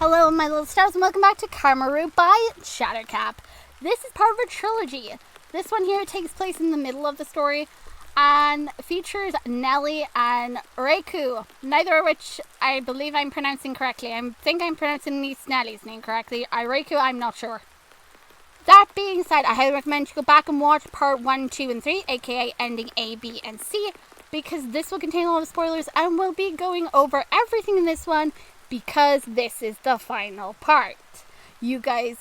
Hello my little stars and welcome back to Karamu by Shattercap. This is part of a trilogy. This one here takes place in the middle of the story and features Nelli and Raku, neither of which I believe I'm pronouncing correctly. I think I'm pronouncing niece Nelli's name correctly. Raku, I'm not sure. That being said, I highly recommend you go back and watch part 1, 2, and 3, aka ending A, B, and C, because this will contain a lot of spoilers and we'll be going over everything in this one because this is the final part. You guys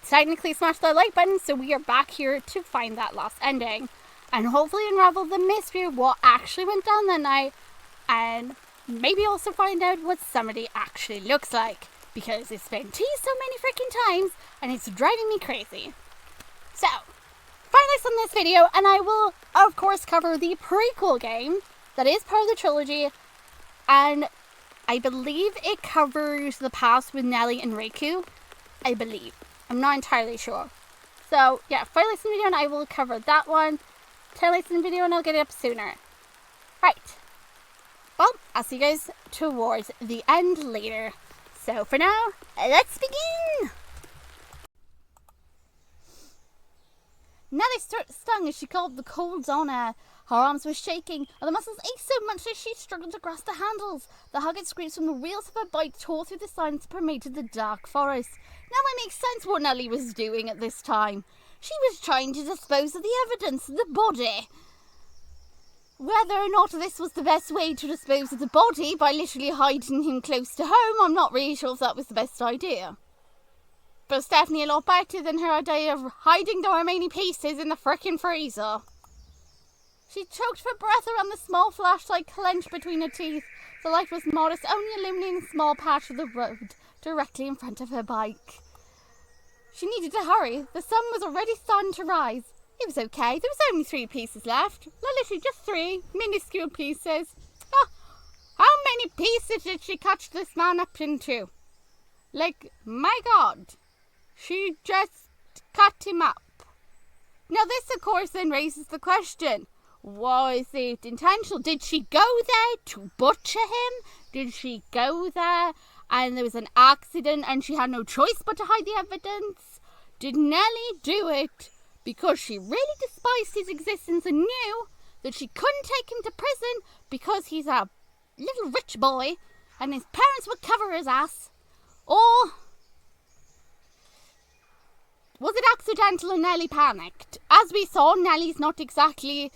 technically smashed that like button, so we are back here to find that lost ending and hopefully unravel the mystery of what actually went down that night and maybe also find out what somebody actually looks like, because it's been teased so many freaking times and it's driving me crazy. So, find this on this video and I will of course cover the prequel game that is part of the trilogy, and I believe it covers the past with Nelli and Raku. I believe. I'm not entirely sure. So, yeah, 5 likes in the video and I will cover that one. 10 likes in the video and I'll get it up sooner. Right. Well, I'll see you guys towards the end later. So, for now, let's begin! Nelli stung as she called the colds on her. Her arms were shaking, and the muscles ached so much that she struggled to grasp the handles. The hugged screams from the wheels of her bike tore through the silence that permeated the dark forest. Now it makes sense what Nelli was doing at this time. She was trying to dispose of the evidence, the body. Whether or not this was the best way to dispose of the body, by literally hiding him close to home, I'm not really sure if that was the best idea. But it's definitely a lot better than her idea of hiding the remaining pieces in the frickin' freezer. She choked for breath around the small flashlight clenched between her teeth. The light was modest, only illuminating a small patch of the road directly in front of her bike. She needed to hurry. The sun was already starting to rise. It was okay. There was only 3 pieces left. Literally just 3 minuscule pieces. Oh, how many pieces did she cut this man up into? Like, my God. She just cut him up. Now this, of course, then raises the question. Was it intentional? Did she go there to butcher him? Did she go there and there was an accident and she had no choice but to hide the evidence? Did Nelli do it because she really despised his existence and knew that she couldn't take him to prison because he's a little rich boy and his parents would cover his ass? Or was it accidental and Nelli panicked? As we saw, Nelli's not exactly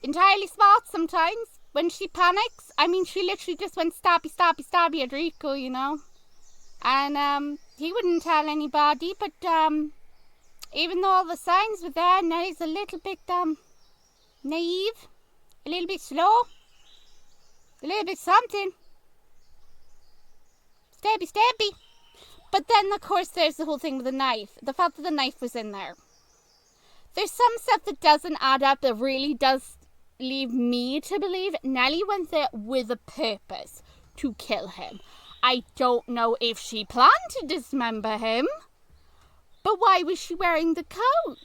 entirely smart sometimes. When she panics, I mean, she literally just went stabby, stabby, stabby at Rico, you know. And he wouldn't tell anybody, but even though all the signs were there, Nelli's a little bit naive, a little bit slow, a little bit something. Stabby, stabby. But then, of course, there's the whole thing with the knife. The fact that the knife was in there. There's some stuff that doesn't add up that really does leave me to believe Nelli went there with a purpose to kill him. I don't know if she planned to dismember him, but why was she wearing the coat?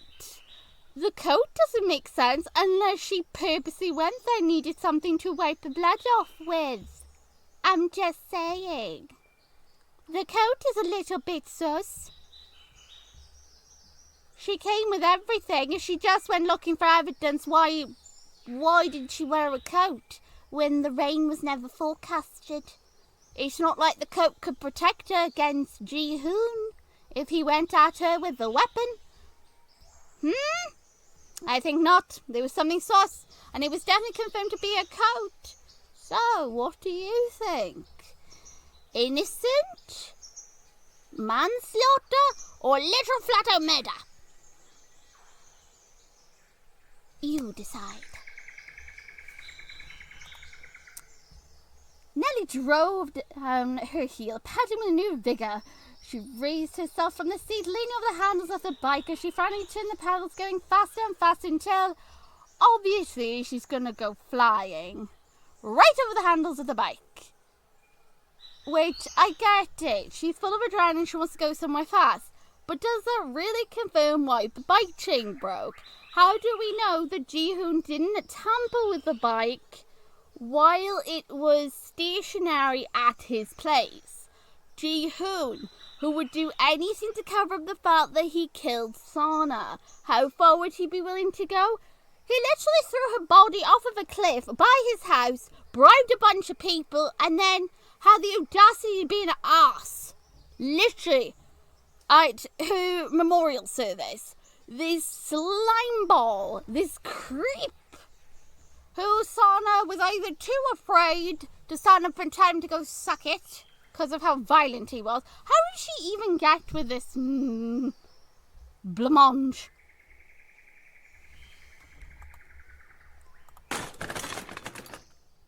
The coat doesn't make sense unless she purposely went there and needed something to wipe the blood off with. I'm just saying. The coat is a little bit sus. She came with everything. If she just went looking for evidence, why did she wear a coat when the rain was never forecasted? It's not like the coat could protect her against Ji-hoon if he went at her with the weapon. I think not. There was something sus, and it was definitely confirmed to be a coat. So, what do you think? Innocent? Manslaughter? Or literal flat-out murder? You decide. Nelli drove down her heel, patting with new vigour. She raised herself from the seat, leaning over the handles of the bike as she finally turned the pedals, going faster and faster until, obviously, she's going to go flying. Right over the handles of the bike. Which, I get it. She's full of adrenaline, she wants to go somewhere fast. But does that really confirm why the bike chain broke? How do we know that Ji-hoon didn't tamper with the bike while it was stationary at his place? Ji-hoon, who would do anything to cover up the fact that he killed Sana. How far would he be willing to go? He literally threw her body off of a cliff by his house, bribed a bunch of people, and then had the audacity to be an ass. Literally, at her memorial service. This slime ball, this creep, who Sana was either too afraid to stand up in time to go suck it, because of how violent he was. How did she even get with this blancmange?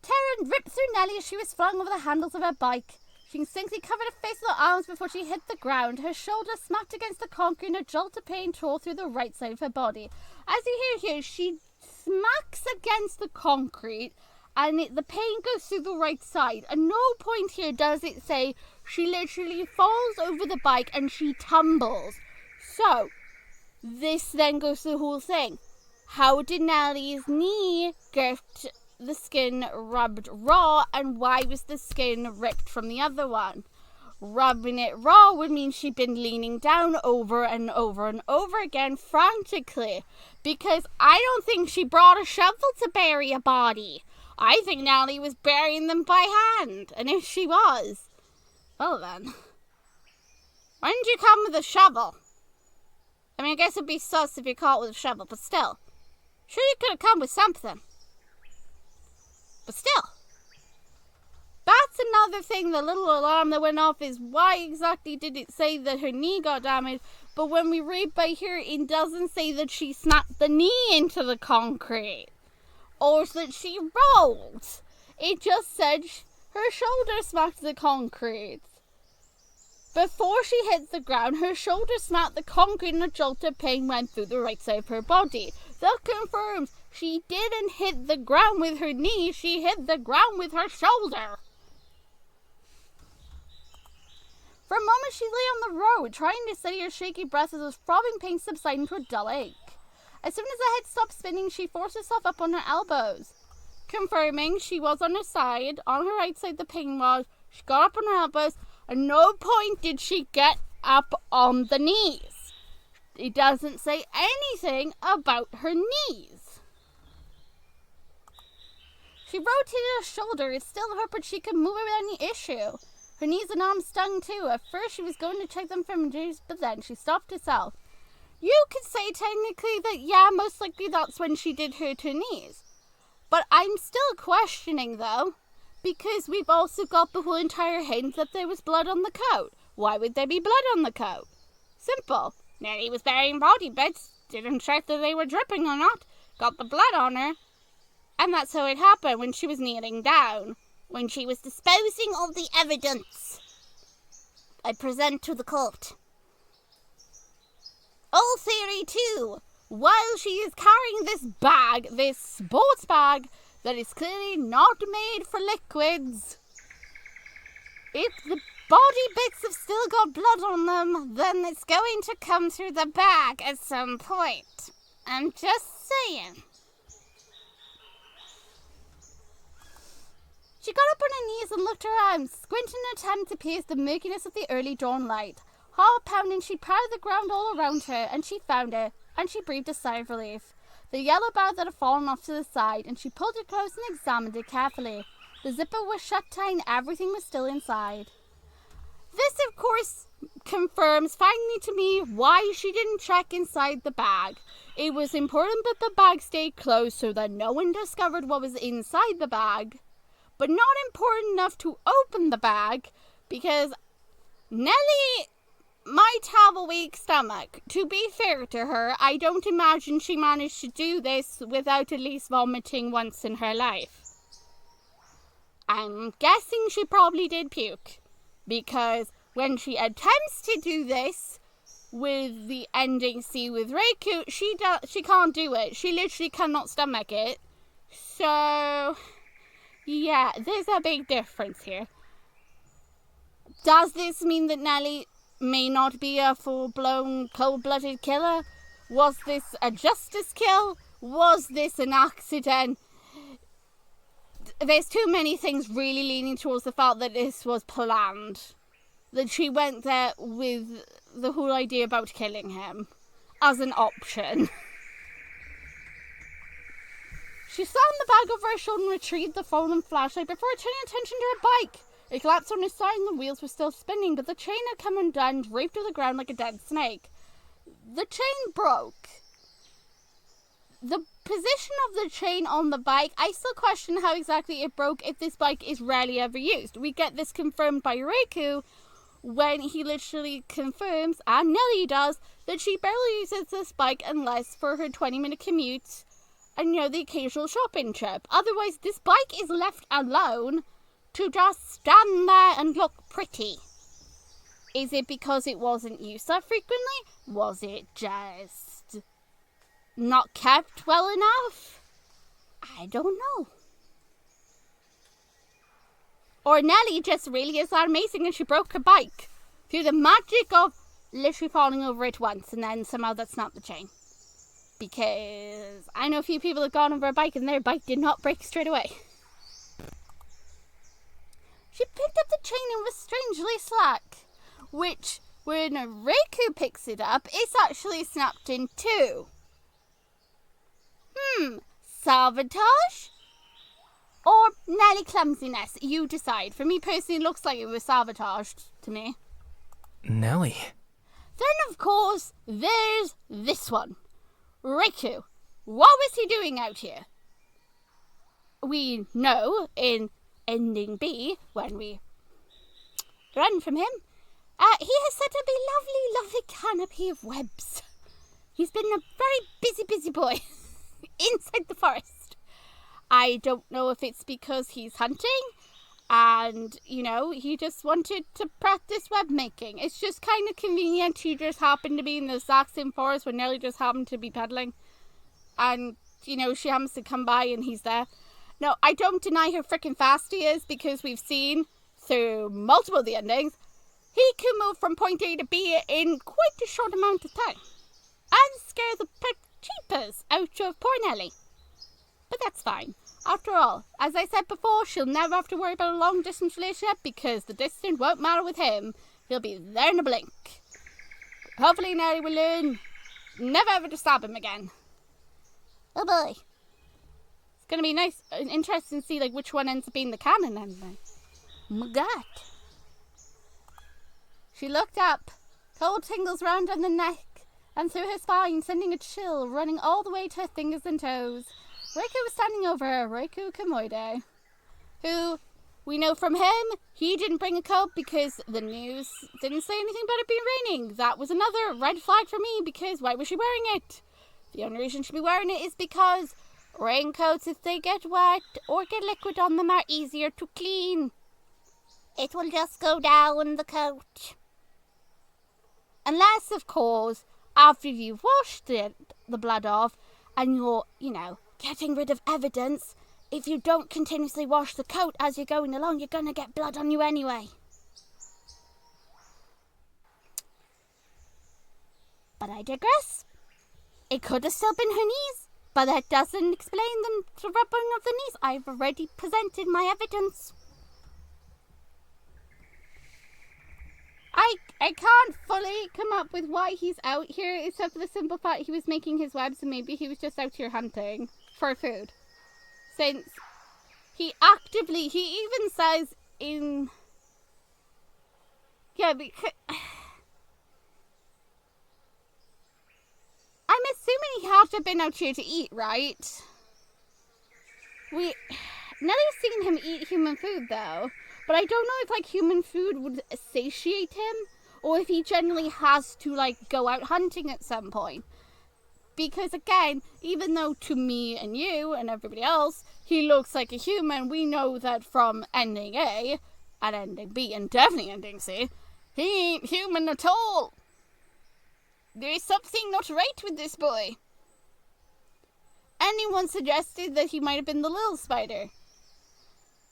Terror ripped through Nelli as she was flung over the handles of her bike. She instinctively covered her face with her arms before she hit the ground. Her shoulder smacked against the concrete and a jolt of pain tore through the right side of her body. As you hear here, she smacks against the concrete and the pain goes through the right side. At no point here does it say she literally falls over the bike and she tumbles. So, this then goes to the whole thing. How did Nelli's knee get the skin rubbed raw, and why was the skin ripped from the other one? Rubbing it raw would mean she'd been leaning down over and over and over again frantically, because I don't think she brought a shovel to bury a body. I think Nelli was burying them by hand, and if she was, well then, when did you come with a shovel? I mean, I guess it'd be sus if you caught with a shovel, but still, sure you could have come with something. But still, that's another thing, the little alarm that went off is why exactly did it say that her knee got damaged? But when we read by here, it doesn't say that she snapped the knee into the concrete or that she rolled. It just said her shoulder smacked the concrete. Before she hit the ground, her shoulder smacked the concrete and a jolt of pain went through the right side of her body. That confirms she didn't hit the ground with her knee, she hit the ground with her shoulder. For a moment she lay on the road, trying to steady her shaky breath as the throbbing pain subsided into a dull ache. As soon as the head stopped spinning, she forced herself up on her elbows. Confirming she was on her side, on her right side the pain was, she got up on her elbows. At no point did she get up on the knees. It doesn't say anything about her knees. She rotated her shoulder. It still hurt, but she could move it without any issue. Her knees and arms stung too. At first she was going to check them for injuries, but then she stopped herself. You could say technically that, yeah, most likely that's when she did hurt her knees. But I'm still questioning, though, because we've also got the whole entire hint that there was blood on the coat. Why would there be blood on the coat? Simple. Nelli was burying body bits, didn't check that they were dripping or not, got the blood on her, and that's how it happened when she was kneeling down, when she was disposing of the evidence I present to the court. All theory 2. While she is carrying this bag, this sports bag, that is clearly not made for liquids, if the body bits have still got blood on them, then it's going to come through the bag at some point. I'm just saying. She got up on her knees and looked around, squinting in an attempt to pierce the murkiness of the early dawn light. Heart pounding, she prowled the ground all around her, and she found it, and she breathed a sigh of relief. The yellow bag that had fallen off to the side, and she pulled it close and examined it carefully. The zipper was shut tight and everything was still inside. This, of course, confirms finally to me why she didn't check inside the bag. It was important that the bag stayed closed so that no one discovered what was inside the bag, but not important enough to open the bag, because Nelli might have a weak stomach. To be fair to her, I don't imagine she managed to do this without at least vomiting once in her life. I'm guessing she probably did puke, because when she attempts to do this with the ending C with Raku, she can't do it. She literally cannot stomach it. So, yeah, there's a big difference here. Does this mean that Nelli may not be a full-blown, cold-blooded killer? Was this a justice kill? Was this an accident? There's too many things really leaning towards the fact that this was planned. that she went there with the whole idea about killing him as an option. She slammed the bag over her shoulder and retrieved the fallen flashlight before turning attention to her bike. It collapsed on its side and the wheels were still spinning, but the chain had come undone and draped to the ground like a dead snake. The chain broke. The position of the chain on the bike, I still question how exactly it broke if this bike is rarely ever used. We get this confirmed by Raku when he literally confirms, and Nelli does, that she barely uses this bike unless for her 20-minute commute and, the occasional shopping trip. Otherwise, this bike is left alone to just stand there and look pretty. Is it because it wasn't used that frequently? Was it just not kept well enough? I don't know. Or Nelli just really is that amazing and she broke her bike through the magic of literally falling over it once and then somehow that snapped the chain. Because I know a few people have gone over a bike and their bike did not break straight away. She picked up the chain and was strangely slack, which, when Raku picks it up, it's actually snapped in two. Sabotage? Or Nelli clumsiness? You decide. For me personally, it looks like it was sabotaged to me. Nelli. Then, of course, there's this one. Raku. What was he doing out here? We know in ending B, when we run from him, he has set up a lovely canopy of webs. He's been a very busy boy inside the forest. I don't know if it's because he's hunting and, he just wanted to practice web making. It's just kind of convenient. He just happened to be in the exact same forest when Nelli just happened to be pedaling. And, she happens to come by and he's there. No, I don't deny how freaking fast he is because we've seen through multiple of the endings, he can move from point A to B in quite a short amount of time. And scare the cheapers out of poor Nelli. But that's fine. After all, as I said before, she'll never have to worry about a long distance relationship because the distance won't matter with him. He'll be there in a blink. Hopefully Nelli will learn never ever to stab him again. Oh boy. It's going to be nice and interesting to see which one ends up being the canon ending. Oh my god. She looked up. Cold tingles round on the neck and through her spine, sending a chill running all the way to her fingers and toes. Raku was standing over her, Raku Kamoide, who, we know from him, he didn't bring a coat because the news didn't say anything about it being raining. That was another red flag for me because why was she wearing it? The only reason she'd be wearing it is because raincoats, if they get wet or get liquid on them, are easier to clean. It will just go down the coat. Unless, of course, after you've washed the blood off and you're, getting rid of evidence, if you don't continuously wash the coat as you're going along, you're going to get blood on you anyway. But I digress. It could have still been her knees, but that doesn't explain the rubbing of the knees. I've already presented my evidence. I can't fully come up with why he's out here, except for the simple fact he was making his webs and maybe he was just out here hunting for food. Since he even says in... Yeah, because... I'm assuming he had to have been out here to eat, right? Nelly's seen him eat human food, though. But I don't know if, human food would satiate him, or if he generally has to, go out hunting at some point. Because, again, even though to me and you and everybody else, he looks like a human, we know that from ending A, and ending B, and definitely ending C, he ain't human at all. There is something not right with this boy. Anyone suggested that he might have been the little spider.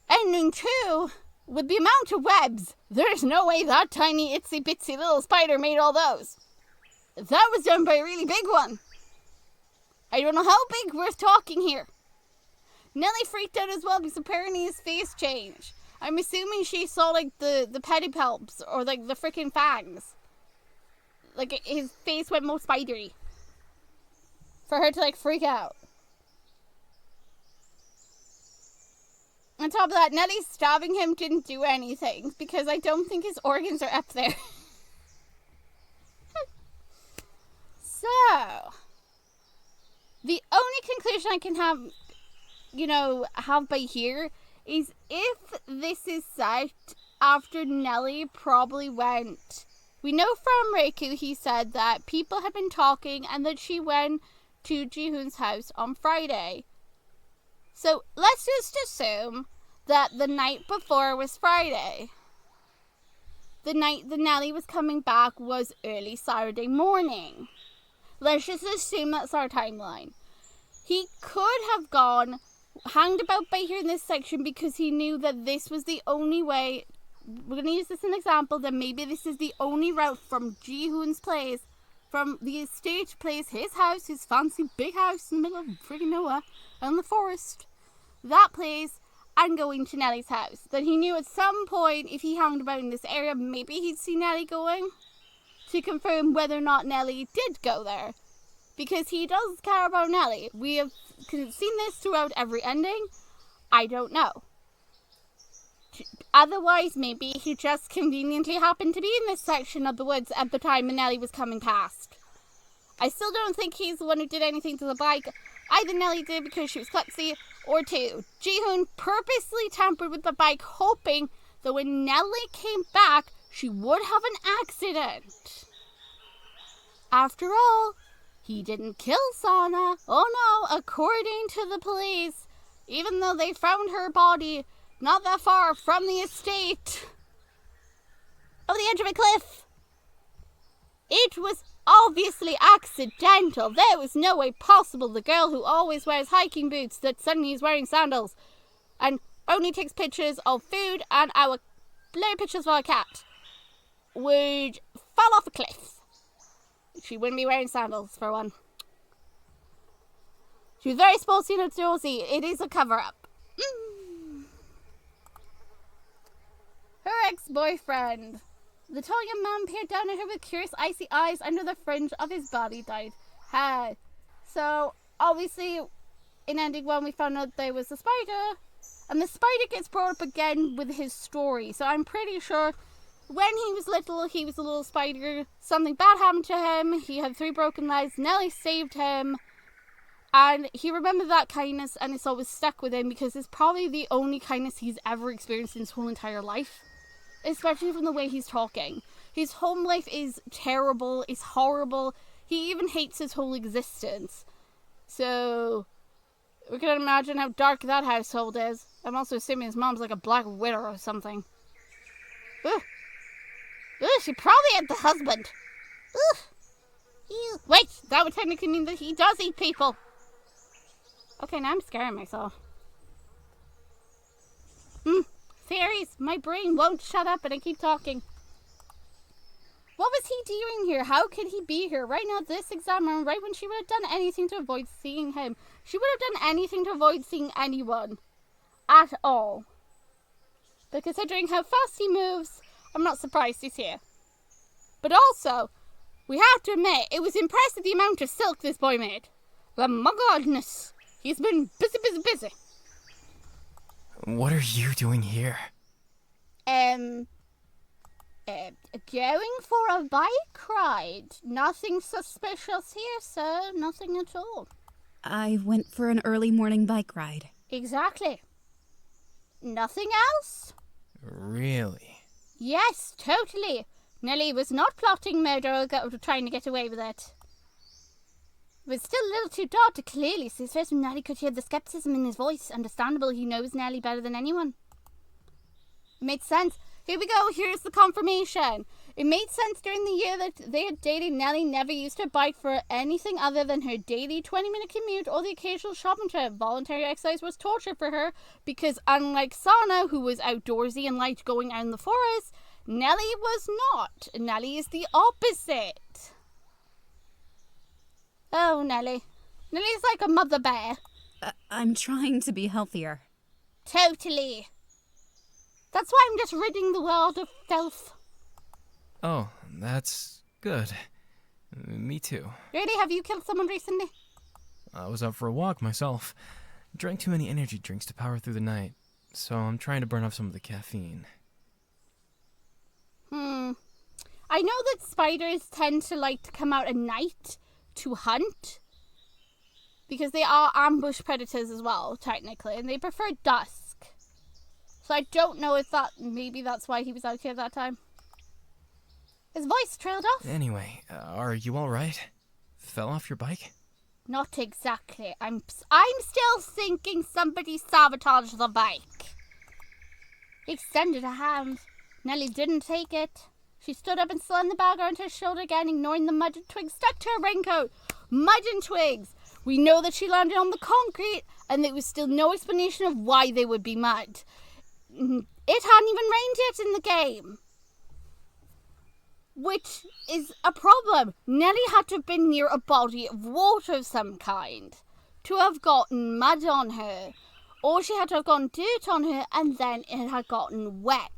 Ending 2... with the amount of webs, there's no way that tiny itsy bitsy little spider made all those. That was done by a really big one. I don't know how big we're talking here. Nelli freaked out as well because apparently his face changed. I'm assuming she saw, like, the pedipalps or, like, the freaking fangs. Like, his face went more spidery. For her to, like, freak out. On top of that, Nelly stabbing him didn't do anything, because I don't think his organs are up there. So, the only conclusion I can have by here is if this is set after Nelly probably went. We know from Raku, he said that people had been talking and that she went to Jihoon's house on Friday. So let's just assume that the night before was Friday. The night that Nelly was coming back was early Saturday morning. Let's just assume that's our timeline. He could have hanged about by here in this section because he knew that this was the only way. We're going to use this as an example, that maybe this is the only route from Jihoon's place, from the estate place, his house, his fancy big house in the middle of friggin' nowhere, in the forest, that place, and going to Nelly's house. That he knew at some point, if he hung about in this area, maybe he'd see Nelly going, to confirm whether or not Nelly did go there. Because he does care about Nelly. We have seen this throughout every ending. I don't know. Otherwise, maybe he just conveniently happened to be in this section of the woods at the time when Nelly was coming past. I still don't think he's the one who did anything to the bike. Either Nelly did because she was klutzy, or two, Jihoon purposely tampered with the bike, hoping that when Nelly came back, she would have an accident. After all, he didn't kill Sana. Oh no, according to the police, even though they found her body not that far from the estate, on the edge of a cliff. It was obviously accidental. There was no way possible the girl who always wears hiking boots that suddenly is wearing sandals and only takes pictures of food and our blurry pictures of our cat would fall off a cliff. She wouldn't be wearing sandals, for one. She was very sporty and outdoorsy. It is a cover-up. Her ex-boyfriend. The tall young man peered down at her with curious icy eyes under the fringe of his body-dyed hair. So, obviously, in ending one, we found out there was a spider. And the spider gets brought up again with his story. So I'm pretty sure when he was a little spider. Something bad happened to him. He had 3 broken legs. Nelly saved him. And he remembered that kindness, and it's always stuck with him because it's probably the only kindness he's ever experienced in his whole entire life. Especially from the way he's talking. His home life is terrible. It's horrible. He even hates his whole existence. So, we can imagine how dark that household is. I'm also assuming his mom's like a black widow or something. Ugh. Ugh, she probably had the husband. Ugh. Ew. Wait, that would technically mean that he does eat people. Okay, now I'm scaring myself. Fairies, my brain won't shut up and I keep talking. What was he doing here? How could he be here right now at this exam room, right when she would have done anything to avoid seeing him? She would have done anything to avoid seeing anyone. At all. But considering how fast he moves, I'm not surprised he's here. But also, we have to admit, it was impressive the amount of silk this boy made. Oh my goodness. He's been busy. What are you doing here? Going for a bike ride. Nothing suspicious here, sir. Nothing at all. I went for an early morning bike ride. Exactly. Nothing else? Really? Yes, totally. Nelly was not plotting murder or trying to get away with it. It was still a little too dark to clearly see his face, and Nelly could hear the skepticism in his voice. Understandable, he knows Nelly better than anyone. It made sense. Here we go, here's the confirmation. It made sense during the year that they had dated. Nelly never used her bike for anything other than her daily 20-minute commute or the occasional shopping trip. Voluntary exercise was torture for her because unlike Sana, who was outdoorsy and liked going out in the forest, Nelly was not. Nelly is the opposite. Oh, Nelly. Nelly's like a mother bear. I'm trying to be healthier. Totally. That's why I'm just ridding the world of filth. Oh, that's good. Me too. Really? Have you killed someone recently? I was out for a walk myself. Drank too many energy drinks to power through the night, so I'm trying to burn off some of the caffeine. I know that spiders tend to like to come out at night to hunt, because they are ambush predators as well, technically, and they prefer dusk. So I don't know if maybe that's why he was out here at that time. His voice trailed off. Anyway, are you alright? Fell off your bike? Not exactly. I'm still thinking somebody sabotaged the bike. He extended a hand. Nelli didn't take it. She stood up and slammed the bag onto her shoulder again, ignoring the mud and twigs stuck to her raincoat. Mud and twigs. We know that she landed on the concrete, and there was still no explanation of why they would be mud. It hadn't even rained yet in the game. Which is a problem. Nelli had to have been near a body of water of some kind to have gotten mud on her. Or she had to have gotten dirt on her and then it had gotten wet.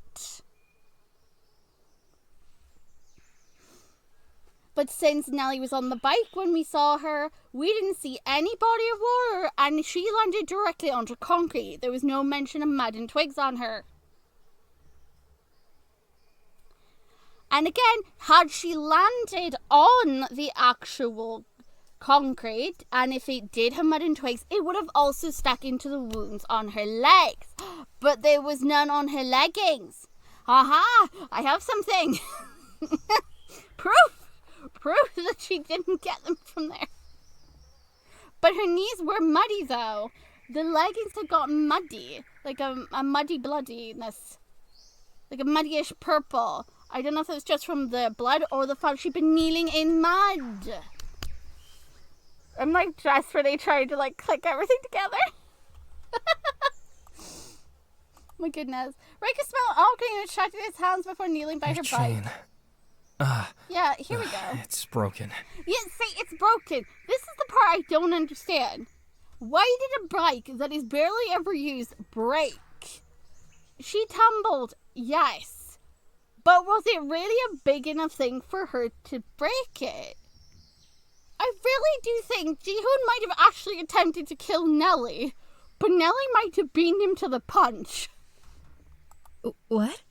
But since Nelli was on the bike when we saw her, we didn't see any body of water and she landed directly onto concrete. There was no mention of mud and twigs on her. And again, had she landed on the actual concrete, and if it did have mud and twigs, it would have also stuck into the wounds on her legs. But there was none on her leggings. Aha! I have something. Proof that she didn't get them from there. But her knees were muddy though. The leggings had gotten muddy. Like a muddy bloodiness. Like a muddyish purple. I don't know if it was just from the blood or the fact she'd been kneeling in mud. I'm like desperately trying to like click everything together. My goodness. Raku smelled alcohol and retracted his hands before kneeling by her bike. Yeah, here we go. It's broken. Yeah, see, it's broken. This is the part I don't understand. Why did a bike that is barely ever used break? She tumbled, yes. But was it really a big enough thing for her to break it? I really do think Ji-hoon might have actually attempted to kill Nelli, but Nelli might have beaten him to the punch. What?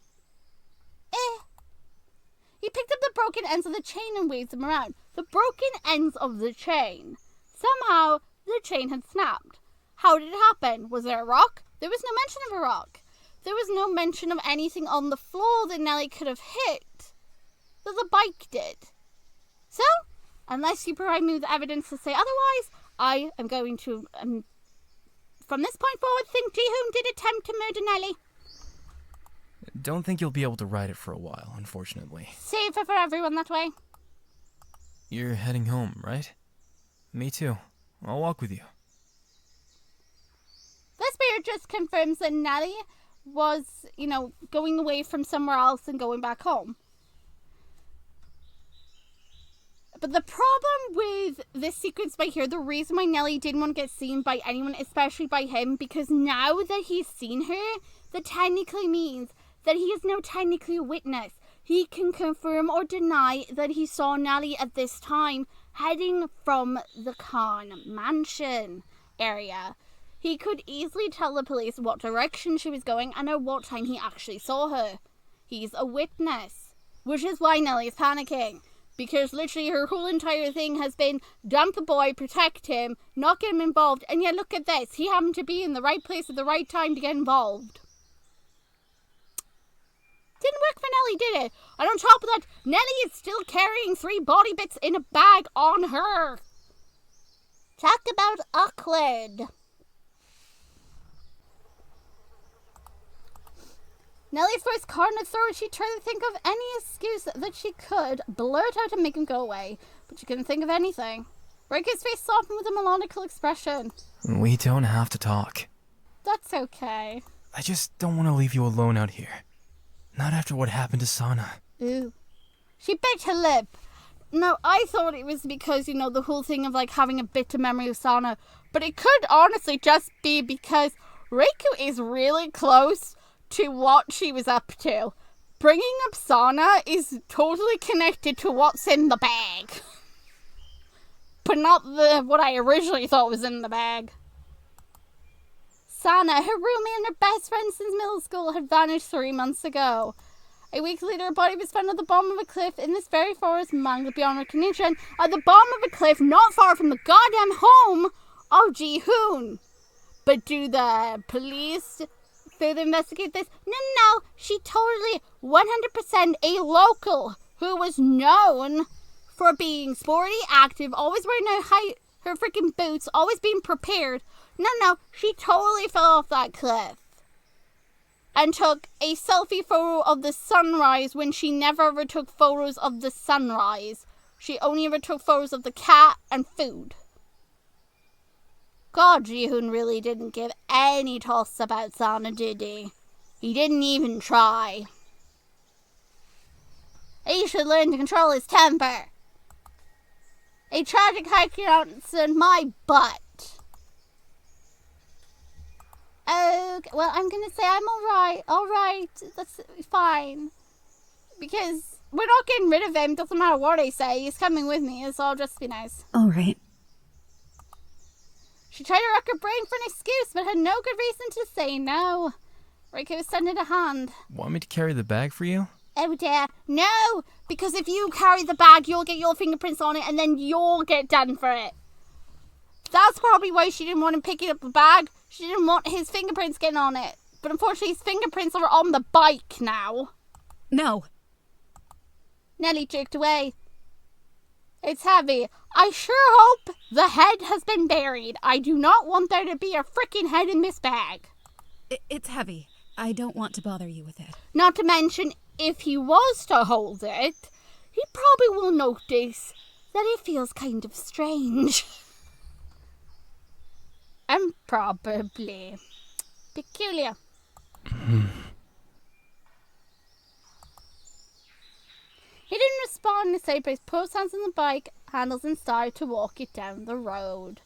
He picked up the broken ends of the chain and waved them around. The broken ends of the chain. Somehow, the chain had snapped. How did it happen? Was there a rock? There was no mention of a rock. There was no mention of anything on the floor that Nelli could have hit. That the bike did. So, unless you provide me with evidence to say otherwise, I am going to, from this point forward, think Ji-hoon did attempt to murder Nelli. Don't think you'll be able to ride it for a while, unfortunately. Safer for everyone that way. You're heading home, right? Me too. I'll walk with you. This spirit just confirms that Nelli was, going away from somewhere else and going back home. But the problem with this sequence by here, the reason why Nelli didn't want to get seen by anyone, especially by him, because now that he's seen her, that technically means that he is now technically a witness. He can confirm or deny that he saw Nelli at this time heading from the Khan mansion area. He could easily tell the police what direction she was going and at what time he actually saw her. He's a witness, which is why Nelli is panicking. Because literally her whole entire thing has been dump the boy, protect him, not get him involved, and yet look at this. He happened to be in the right place at the right time to get involved. Didn't work for Nelli, did it? And on top of that, Nelli is still carrying 3 body bits in a bag on her. Talk about awkward. Nelli's first card in the throat, she tried to think of any excuse that she could blurt out and make him go away, but she couldn't think of anything. Raku's face softened with a melodical expression. We don't have to talk. That's okay. I just don't want to leave you alone out here. Not after what happened to Sana. Ooh. She bit her lip. No, I thought it was because, the whole thing of, having a bitter memory of Sana. But it could honestly just be because Raku is really close to what she was up to. Bringing up Sana is totally connected to what's in the bag. But not what I originally thought was in the bag. Sana, her roommate and her best friend since middle school, had vanished 3 months ago. A week later, her body was found at the bottom of a cliff in this very forest manga beyond recognition, at the bottom of a cliff not far from the goddamn home of Ji-hoon. But do the police further investigate this? No, she totally 100% a local who was known for being sporty, active, always wearing her freaking boots, always being prepared. No, she totally fell off that cliff and took a selfie photo of the sunrise when she never ever took photos of the sunrise. She only ever took photos of the cat and food. God, Ji-hoon really didn't give any toss about Sana, did he? He didn't even try. He should learn to control his temper. A tragic hiking accident, my butt. Okay, well, I'm gonna say I'm alright, that's fine. Because we're not getting rid of him, doesn't matter what I say, he's coming with me, so I'll just be nice. Alright. She tried to rack her brain for an excuse, but had no good reason to say no. Raku extended a hand. Want me to carry the bag for you? Oh dear, no! Because if you carry the bag, you'll get your fingerprints on it, and then you'll get done for it. That's probably why she didn't want him picking up the bag. She didn't want his fingerprints getting on it. But unfortunately, his fingerprints are on the bike now. No. Nelli jerked away. It's heavy. I sure hope the head has been buried. I do not want there to be a freaking head in this bag. It's heavy. I don't want to bother you with it. Not to mention, if he was to hold it, he probably will notice that it feels kind of strange. And probably peculiar. He didn't respond. Instead, placed both hands on the bike handles and started to walk it down the road.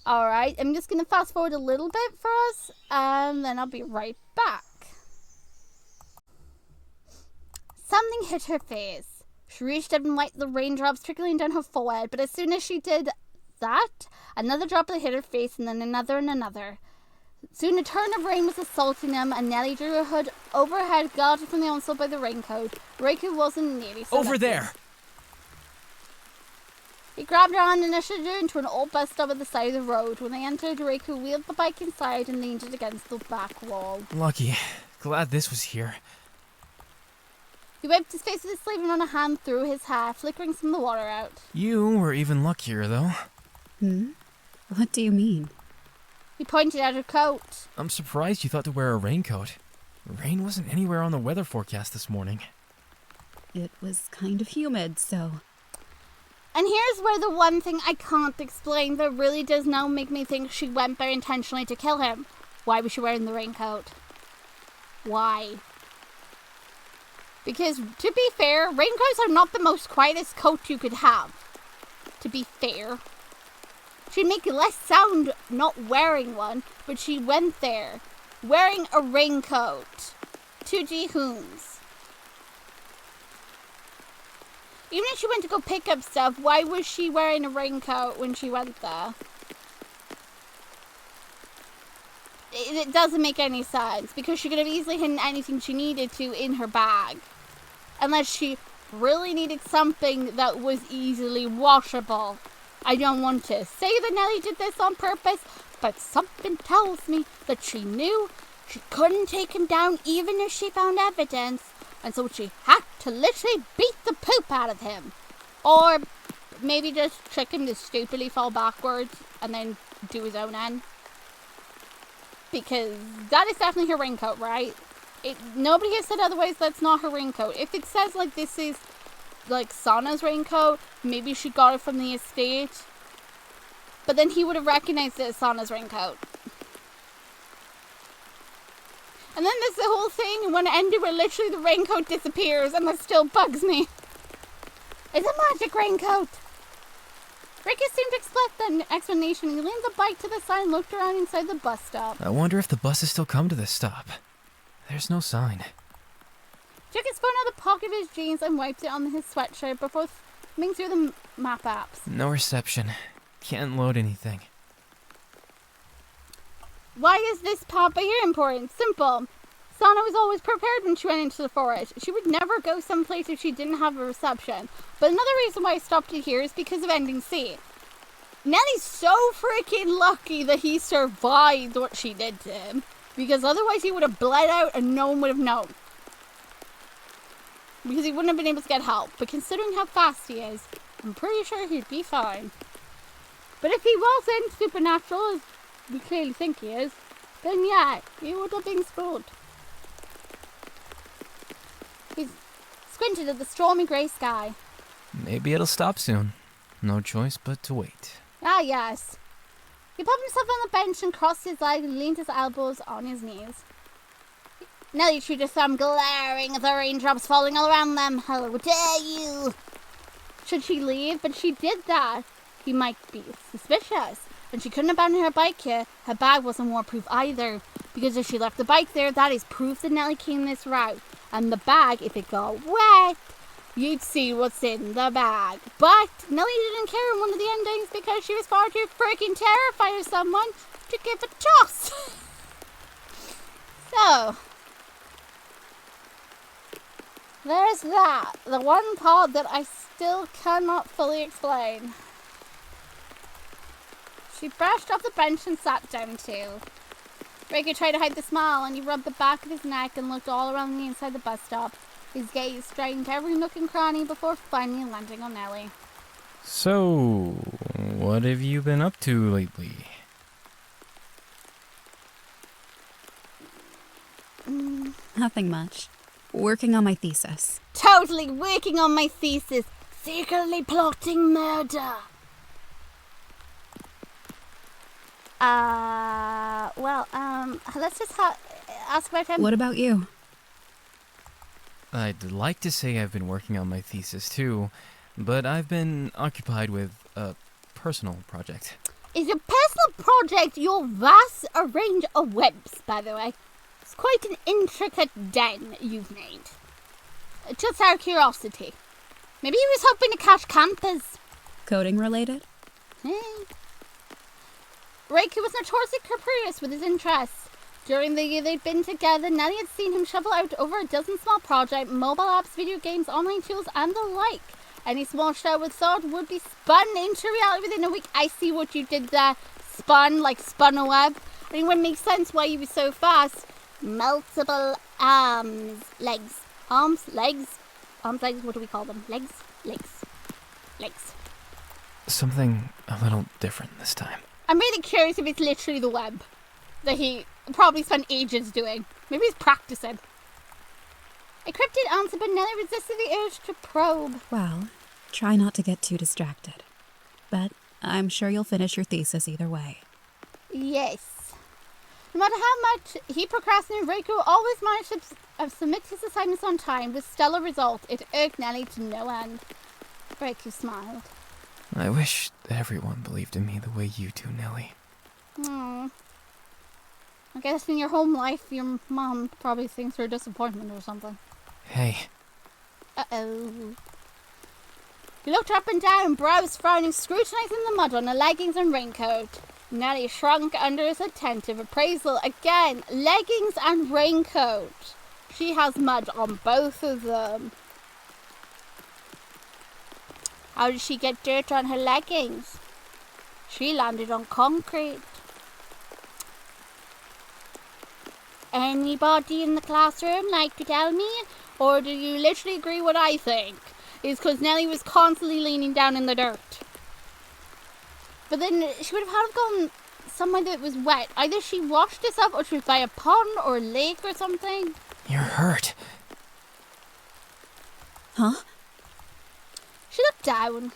Alright, I'm just going to fast forward a little bit for us, and then I'll be right back. Something hit her face. She reached up and wiped the raindrops trickling down her forehead, but as soon as she did that, another droplet hit her face, and then another and another. Soon a torrent of rain was assaulting them, and Nelli drew her hood over her head, guarded from the onslaught by the raincoat. Raku wasn't nearly so Over lucky. there! He grabbed her hand and ushered her into an old bus stop at the side of the road. When they entered, Raku wheeled the bike inside and leaned it against the back wall. Lucky. Glad this was here. He wiped his face with his sleeve and ran a hand through his hair, flickering some of the water out. You were even luckier, though. What do you mean? He pointed at her coat. I'm surprised you thought to wear a raincoat. Rain wasn't anywhere on the weather forecast this morning. It was kind of humid, so... And here's where the one thing I can't explain that really does now make me think she went there intentionally to kill him. Why was she wearing the raincoat? Why? Because, to be fair, raincoats are not the most quietest coat you could have. To be fair. She'd make less sound not wearing one, but she went there, wearing a raincoat, to Ji-hoon's. Even if she went to go pick up stuff, why was she wearing a raincoat when she went there? It doesn't make any sense, because she could have easily hidden anything she needed to in her bag. Unless she really needed something that was easily washable. I don't want to say that Nelli did this on purpose, but something tells me that she knew she couldn't take him down even if she found evidence, and so she had to literally beat the poop out of him. Or maybe just trick him to stupidly fall backwards and then do his own end. Because that is definitely her raincoat, right? Nobody has said otherwise. That's not her raincoat. If it says like this is like Sana's raincoat, maybe she got it from the estate. But then he would have recognized it as Sana's raincoat. And then there's the whole thing when it ended where literally the raincoat disappears, and that still bugs me. It's a magic raincoat. Ricky seemed to expect that explanation. He leaned the bike to the side and looked around inside the bus stop. I wonder if the buses still come to this stop. There's no sign. Took his phone out of the pocket of his jeans and wiped it on his sweatshirt before thumbing through the map apps. No reception. Can't load anything. Why is this part by here important? Simple. Sana was always prepared when she went into the forest. She would never go someplace if she didn't have a reception. But another reason why I stopped it here is because of ending C. Nelly's so freaking lucky that he survived what she did to him. Because otherwise he would have bled out and no one would have known. Because he wouldn't have been able to get help. But considering how fast he is, I'm pretty sure he'd be fine. But if he wasn't supernatural, as we clearly think he is, then yeah, he would have been screwed. He squinted at the stormy grey sky. Maybe it'll stop soon. No choice but to wait. Ah, yes. He popped himself on the bench and crossed his legs and leaned his elbows on his knees. Nelly chewed her thumb, glaring at the raindrops falling all around them. How dare you! Should she leave? But she did that. He might be suspicious. And she couldn't abandon her bike here. Her bag wasn't waterproof either. Because if she left the bike there, that is proof that Nelly came this route. And the bag, if it got wet, you'd see what's in the bag. But Nelly didn't care in one of the endings because she was far too freaking terrified of someone to give a toss. So, there's that. The one part that I still cannot fully explain. She brushed off the bench and sat down too. Raku tried to hide the smile and he rubbed the back of his neck and looked all around the inside the bus stop. His gaze strained every nook and cranny before finally landing on Nelly. So, what have you been up to lately? Nothing much. Working on my thesis. Totally working on my thesis. Secretly plotting murder. Let's just ask about him. What about you? I'd like to say I've been working on my thesis too, but I've been occupied with a personal project. Is your personal project your vast range of webs, by the way? It's quite an intricate den you've made. Just out of curiosity. Maybe he was hoping to catch campers. Coding related? Raku was notoriously capricious with his interests. During the year they'd been together, Nelly had seen him shovel out over a dozen small projects, mobile apps, video games, online tools, and the like. Any small show with thought would be spun into reality within a week. I see what you did there. Spun a web. I think it makes sense why you were so fast. Multiple arms, legs. Arms, legs. Arms, legs, what do we call them? Legs? Legs. Legs. Something a little different this time. I'm really curious if it's literally the web that he probably spent ages doing. Maybe he's practicing. A cryptic answer, but Nelly resisted the urge to probe. Well, try not to get too distracted. But I'm sure you'll finish your thesis either way. Yes. No matter how much he procrastinated, Raku always managed to submit his assignments on time with stellar results. It irked Nelly to no end. Raku smiled. I wish everyone believed in me the way you do, Nelly. I guess in your home life, your mom probably thinks you're a disappointment or something. Hey. Uh-oh. He looked up and down, brows frowning, scrutinizing the mud on her leggings and raincoat. Nelly shrunk under his attentive appraisal. Again, leggings and raincoat. She has mud on both of them. How did she get dirt on her leggings? She landed on concrete. Anybody in the classroom like to tell me? Or do you literally agree what I think? Is because Nelly was constantly leaning down in the dirt. But then she would have had to gone somewhere that was wet. Either she washed herself or she was by a pond or a lake or something. You're hurt. Huh? She looked down.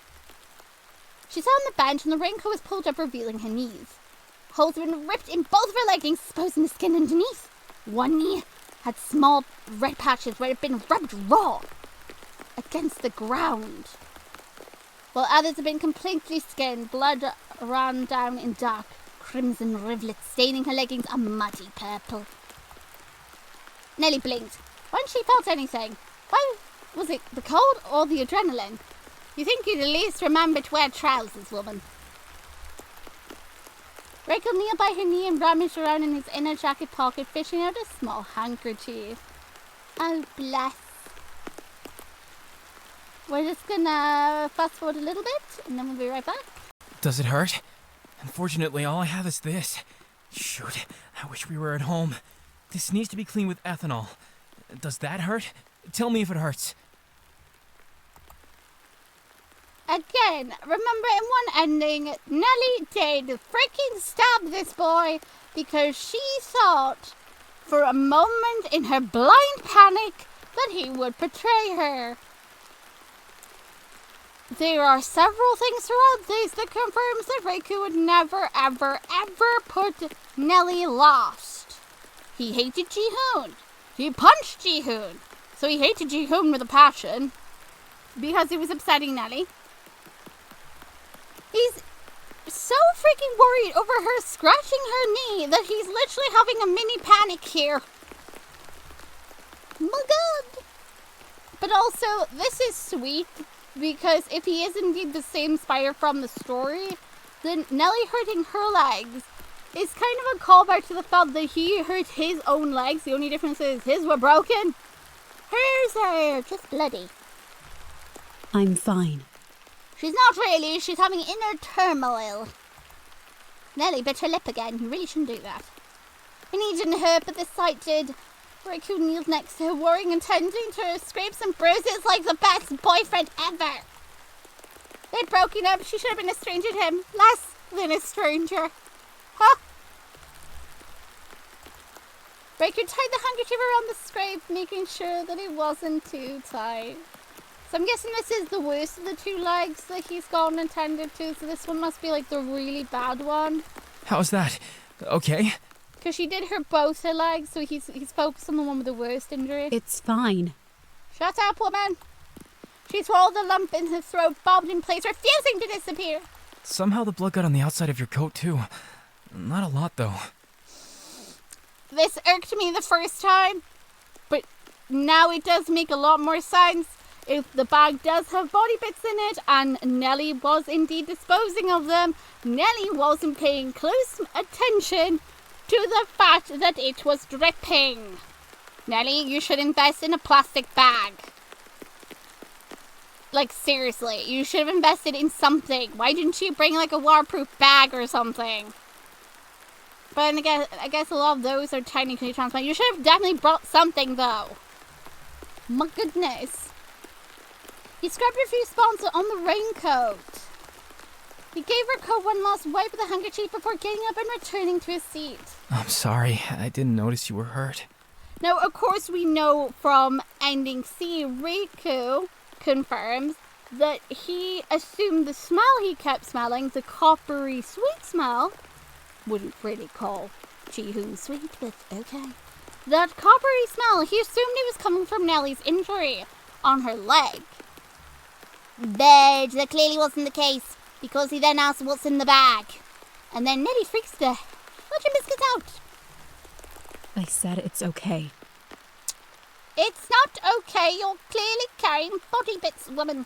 She sat on the bench and the raincoat was pulled up, revealing her knees. Holes had been ripped in both of her leggings, exposing the skin underneath. One knee had small red patches where it had been rubbed raw against the ground, while others had been completely skinned. Blood ran down in dark crimson rivulets, staining her leggings a muddy purple. Nelli blinked. When she felt anything, why was it the cold or the adrenaline? You think you'd at least remember to wear trousers, woman. Raku kneeled by her knee and rummaged around in his inner jacket pocket, fishing out a small handkerchief. Oh, bless. We're just gonna fast forward a little bit, and then we'll be right back. Does it hurt? Unfortunately, all I have is this. Shoot, I wish we were at home. This needs to be cleaned with ethanol. Does that hurt? Tell me if it hurts. Again, remember in one ending, Nelli did freaking stab this boy because she thought for a moment in her blind panic that he would betray her. There are several things throughout this that confirms that Raku would never, ever, ever put Nelli last. He hated Ji-hoon. He punched Ji-hoon. So he hated Ji-hoon with a passion because he was upsetting Nelli. He's so freaking worried over her scratching her knee that he's literally having a mini panic here. My God. But also, this is sweet because if he is indeed the same Spire from the story, then Nelli hurting her legs is kind of a callback to the fact that he hurt his own legs. The only difference is his were broken. Hers are just bloody. I'm fine. She's not really. She's having inner turmoil. Nelli bit her lip again. You really shouldn't do that. Her knee didn't hurt, but the sight did. Raku kneeled next to her, worrying and tending to her scrapes and bruises like the best boyfriend ever. They'd broken up. She should have been a stranger to him. Less than a stranger. Huh? Raku tied the handkerchief around the scrape, making sure that it wasn't too tight. So I'm guessing this is the worst of the two legs that he's gone and tended to, so this one must be like the really bad one. How's that? Okay? Because she did hurt both her legs, so he's focused on the one with the worst injury. It's fine. Shut up, woman. She swallowed the lump in her throat, bobbed in place, refusing to disappear. Somehow the blood got on the outside of your coat, too. Not a lot, though. This irked me the first time, but now it does make a lot more sense. If the bag does have body bits in it, and Nelli was indeed disposing of them, Nelli wasn't paying close attention to the fact that it was dripping. Nelli, you should invest in a plastic bag. Like, seriously, you should have invested in something. Why didn't you bring, like, a waterproof bag or something? But I guess a lot of those are technically transparent. You should have definitely brought something, though. My goodness. He scrubbed a few spots on the raincoat. He gave her coat one last wipe with a handkerchief before getting up and returning to his seat. I'm sorry. I didn't notice you were hurt. Now, of course, we know from ending C, Raku confirms that he assumed the smell he kept smelling, the coppery sweet smell, wouldn't really call Ji-hoon sweet, but okay. That coppery smell, he assumed it was coming from Nelli's injury on her leg. But that clearly wasn't the case, because he then asked what's in the bag. And then Nelli freaks to let your biscuits out. I said it's okay. It's not okay. You're clearly carrying body bits, woman.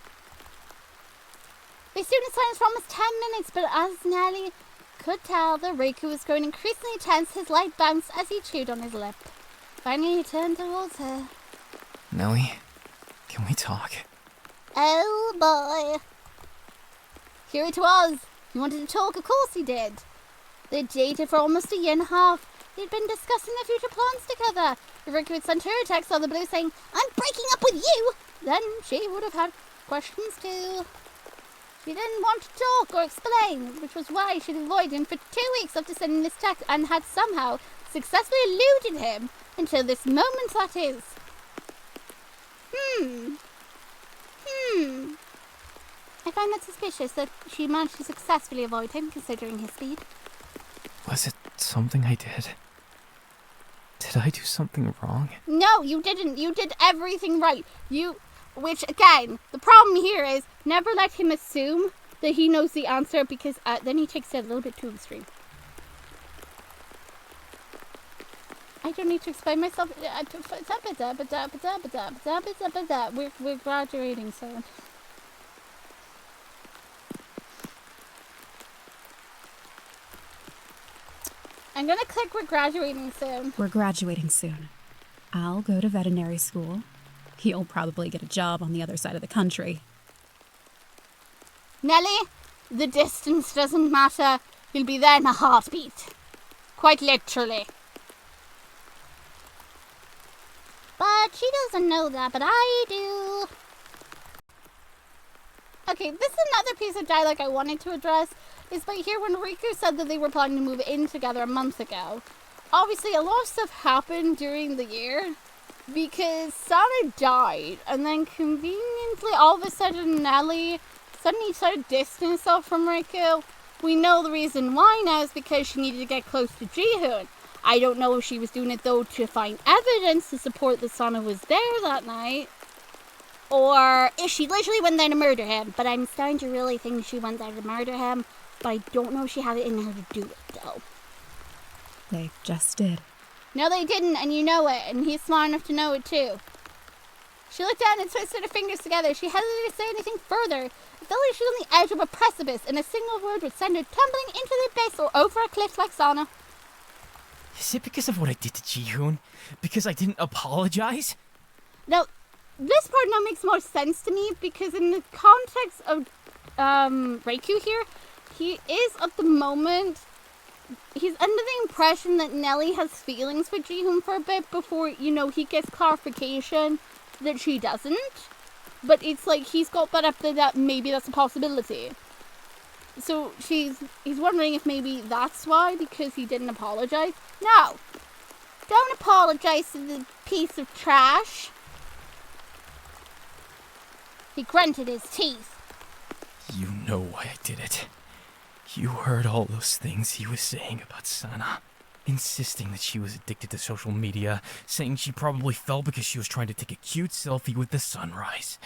They stood in silence for almost 10 minutes, but as Nelli could tell that Raku was growing increasingly tense, his light bounced as he chewed on his lip. Finally, he turned towards her. Nelli, can we talk? Oh, boy. Here it was. He wanted to talk, of course he did. They dated for almost a year and a half. They'd been discussing their future plans together. If Raku had sent her a text out of the blue saying, "I'm breaking up with you," then she would have had questions too. She didn't want to talk or explain, which was why she'd avoided him for 2 weeks after sending this text and had somehow successfully eluded him until this moment, that is. I find that suspicious that she managed to successfully avoid him, considering his speed. Was it something I did? Did I do something wrong? No, you didn't. You did everything right. Which, again, the problem here is never let him assume that he knows the answer, because then he takes it a little bit too extreme. I I don't need to explain myself. We're graduating soon. I'm gonna click we're graduating soon. We're graduating soon. I'll go to veterinary school. You'll probably get a job on the other side of the country. Nelli, the distance doesn't matter. You'll be there in a heartbeat. Quite literally. But she doesn't know that, but I do. Okay, this is another piece of dialogue I wanted to address. Is by here when Raku said that they were planning to move in together a month ago. Obviously, a lot of stuff happened during the year. Because Sana died, and then conveniently, all of a sudden, Nelli suddenly started distancing herself from Raku. We know the reason why now is because she needed to get close to Jihoon. I don't know if she was doing it, though, to find evidence to support that Sana was there that night. Or if she literally went there to murder him. But I'm starting to really think she went there to murder him. But I don't know if she had it in her to do it, though. They just did. No, they didn't, and you know it, and he's smart enough to know it too. She looked down and twisted her fingers together. She hesitated to say anything further. It felt like she was on the edge of a precipice, and a single word would send her tumbling into the abyss or over a cliff like Sana. Is it because of what I did to Jihoon? Because I didn't apologize? Now, this part now makes more sense to me, because in the context of Raku here, he is at the moment... He's under the impression that Nelli has feelings for Jihoon for a bit before, you know, he gets clarification that she doesn't. But it's like he's got that up there that maybe that's a possibility. So he's wondering if maybe that's why, because he didn't apologize. No! Don't apologize to the piece of trash. He grunted his teeth. You know why I did it. You heard all those things he was saying about Sana. Insisting that she was addicted to social media, saying she probably fell because she was trying to take a cute selfie with the sunrise.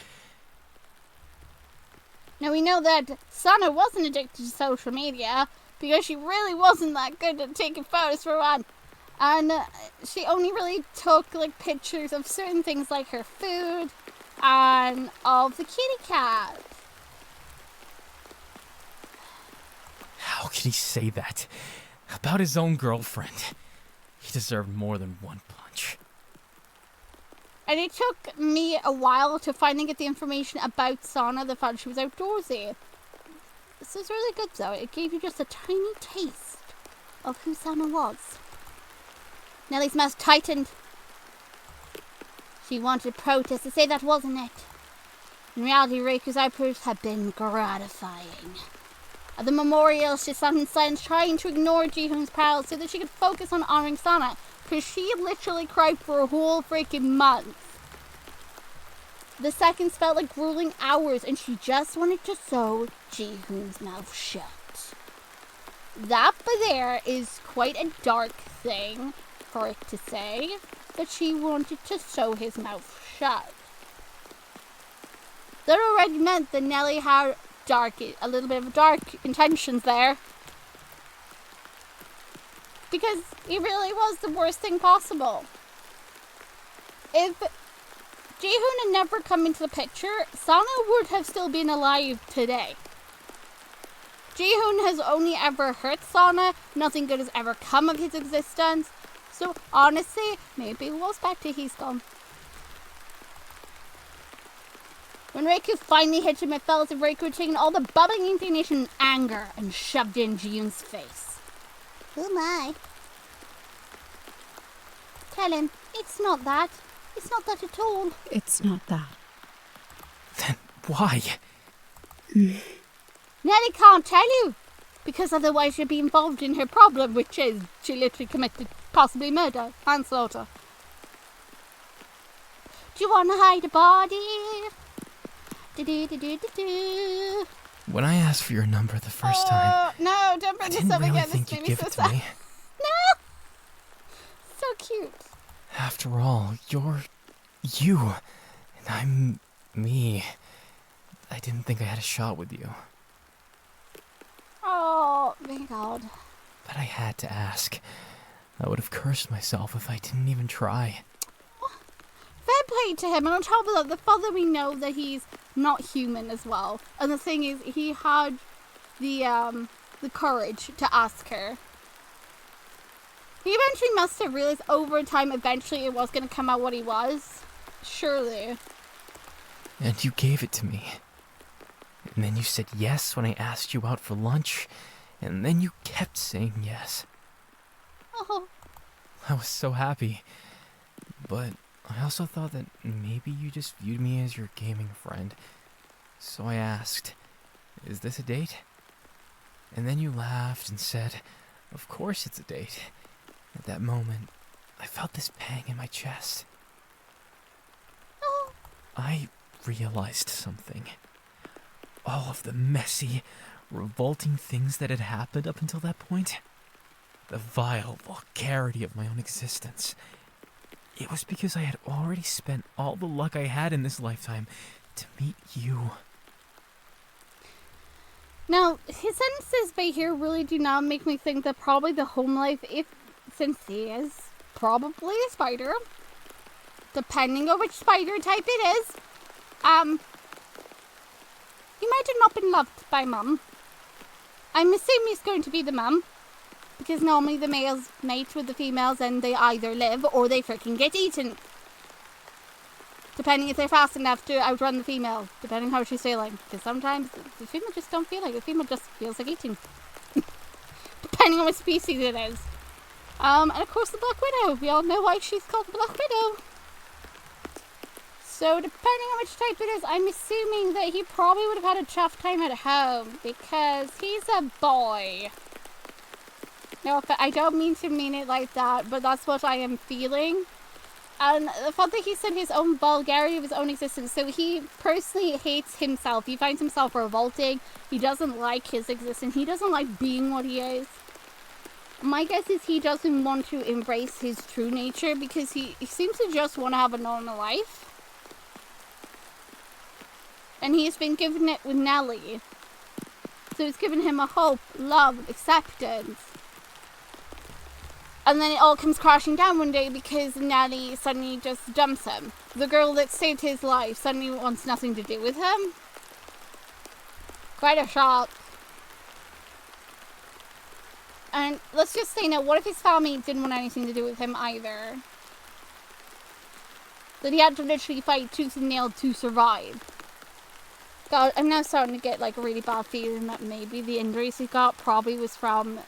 Now we know that Sana wasn't addicted to social media because she really wasn't that good at taking photos for one. And she only really took like pictures of certain things like her food and of the kitty cat. How could he say that? About his own girlfriend. He deserved more than one punch. And it took me a while to finally get the information about Sana, the fact she was outdoorsy. This is really good though. It gave you just a tiny taste of who Sana was. Nelli's mouth tightened. She wanted protest to say that, wasn't it? In reality, Raku's outburst had been gratifying. At the memorial, she sat in silence, trying to ignore Jihoon's prowls so that she could focus on honoring Sana, because she literally cried for a whole freaking month. The seconds felt like grueling hours, and she just wanted to sew Jihoon's mouth shut. That by there is quite a dark thing for it to say, that she wanted to sew his mouth shut. That already meant that Nelli had a little bit of dark intentions there. Because he really was the worst thing possible. If Jihoon had never come into the picture, Sana would have still been alive today. Jihoon has only ever hurt Sana. Nothing good has ever come of his existence. So honestly, maybe it was back to he's gone. When Raku finally hit him, it felt as if Raku had taken all the bubbling indignation and anger and shoved it in Jihoon's face. Oh my. Tell him, it's not that. It's not that at all. It's not that. Then why? Nelli can't tell you. Because otherwise you'd be involved in her problem, which is she literally committed possibly murder, manslaughter. Do you want to hide a body? Do-do-do-do-do-do. When I asked for your number the first time, No, don't bring I this didn't up really again. think This you'd made me give so it to sad. me. No! So cute. After all, you're you, and I'm me. I didn't think I had a shot with you. Oh, thank God. But I had to ask. I would have cursed myself if I didn't even try. Fair play to him, and on top of that, the father, we know that he's not human as well. And the thing is, he had the courage to ask her. He eventually must have realized over time, eventually it was going to come out what he was. Surely. And you gave it to me. And then you said yes when I asked you out for lunch, and then you kept saying yes. Oh. I was so happy, but I also thought that maybe you just viewed me as your gaming friend. So I asked, is this a date? And then you laughed and said, of course it's a date. At that moment, I felt this pang in my chest. Oh. I realized something. All of the messy, revolting things that had happened up until that point. The vile vulgarity of my own existence. It was because I had already spent all the luck I had in this lifetime to meet you. Now, his sentences by here really do not make me think that probably the home life, since he is probably a spider, depending on which spider type it is, he might have not been loved by Mum. I'm assuming he's going to be the mum, because normally the males mate with the females and they either live or they freaking get eaten. Depending if they're fast enough to outrun the female, depending how she's feeling. Because sometimes the female just don't feel like it. The female just feels like eating. Depending on what species it is. And of course the Black Widow. We all know why she's called the Black Widow. So depending on which type it is, I'm assuming that he probably would have had a tough time at home. Because he's a boy. No, I don't mean to mean it like that, but that's what I am feeling. And the fact that he said his own vulgarity of his own existence, so he personally hates himself. He finds himself revolting. He doesn't like his existence. He doesn't like being what he is. My guess is he doesn't want to embrace his true nature because he seems to just want to have a normal life. And he's been given it with Nelli. So it's given him a hope, love, acceptance. And then it all comes crashing down one day because Nelli suddenly just dumps him. The girl that saved his life suddenly wants nothing to do with him. Quite a shock. And let's just say now, what if his family didn't want anything to do with him either? That he had to literally fight tooth and nail to survive. God, I'm now starting to get like a really bad feeling that maybe the injuries he got probably was from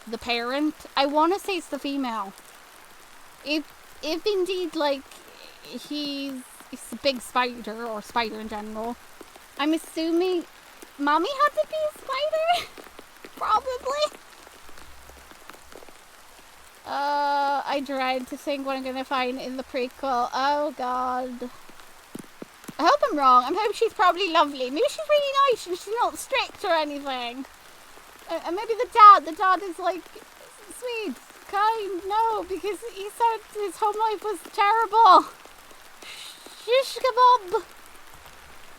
the parent. I want to say it's the female. If indeed like he's a big spider or spider in general, I'm assuming mommy had to be a spider. Probably. I dread to think what I'm gonna find in the prequel. Oh god. I hope I'm wrong. I'm hoping she's probably lovely. Maybe she's really nice and she's not strict or anything. And maybe the dad is like sweet, kind. No, because he said his home life was terrible. Shish kebab.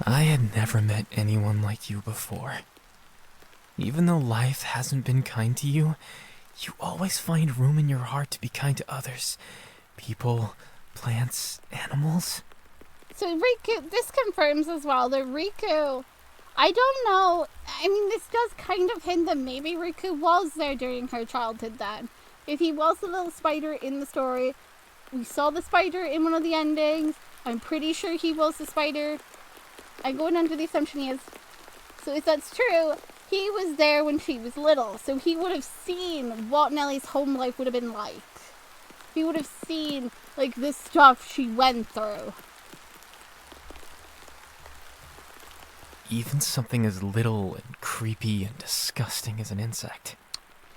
I had never met anyone like you before. Even though life hasn't been kind to you, you always find room in your heart to be kind to others. People, plants, animals. So Raku, this confirms as well that Raku, I don't know, I mean this does kind of hint that maybe Raku was there during her childhood then. If he was the little spider in the story, we saw the spider in one of the endings, I'm pretty sure he was the spider. I'm going under the assumption he is. So if that's true, he was there when she was little, so he would have seen what Nelli's home life would have been like. He would have seen, like, the stuff she went through. Even something as little and creepy and disgusting as an insect.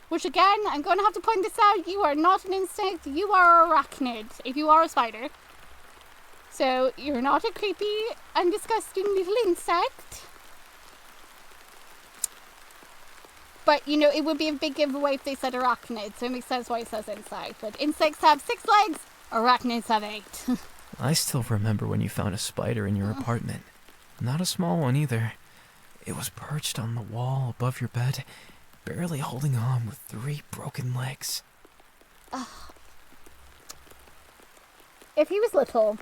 Which again, I'm going to have to point this out, you are not an insect, you are an arachnid, if you are a spider. So, you're not a creepy and disgusting little insect. But, you know, it would be a big giveaway if they said arachnid, so it makes sense why it says insect. But insects have 6 legs, arachnids have 8. I still remember when you found a spider in your apartment. Not a small one either. It was perched on the wall above your bed, barely holding on with 3 broken legs. if he was little,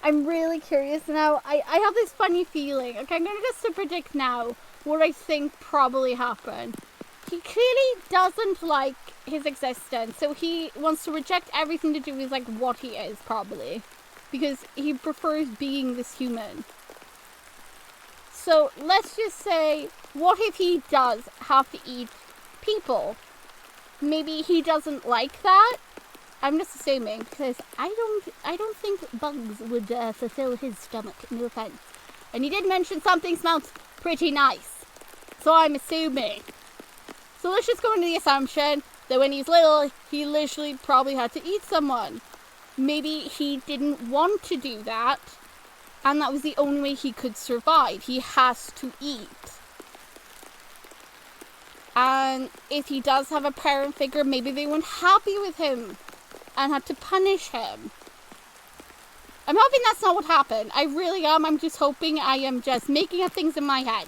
I'm really curious now. I have this funny feeling. Okay, I'm going to just predict now what I think probably happened. He clearly doesn't like his existence, so he wants to reject everything to do with like what he is, probably, because he prefers being this human. So let's just say, what if he does have to eat people? Maybe he doesn't like that. I'm just assuming, because I don't think bugs would fulfill his stomach. No offense. And he did mention something smells pretty nice, so I'm assuming. So let's just go into the assumption that when he's little, he literally probably had to eat someone. Maybe he didn't want to do that, and that was the only way he could survive. He has to eat. And if he does have a parent figure, maybe they weren't happy with him and had to punish him. I'm hoping that's not what happened. I really am. I'm just hoping I am just making up things in my head.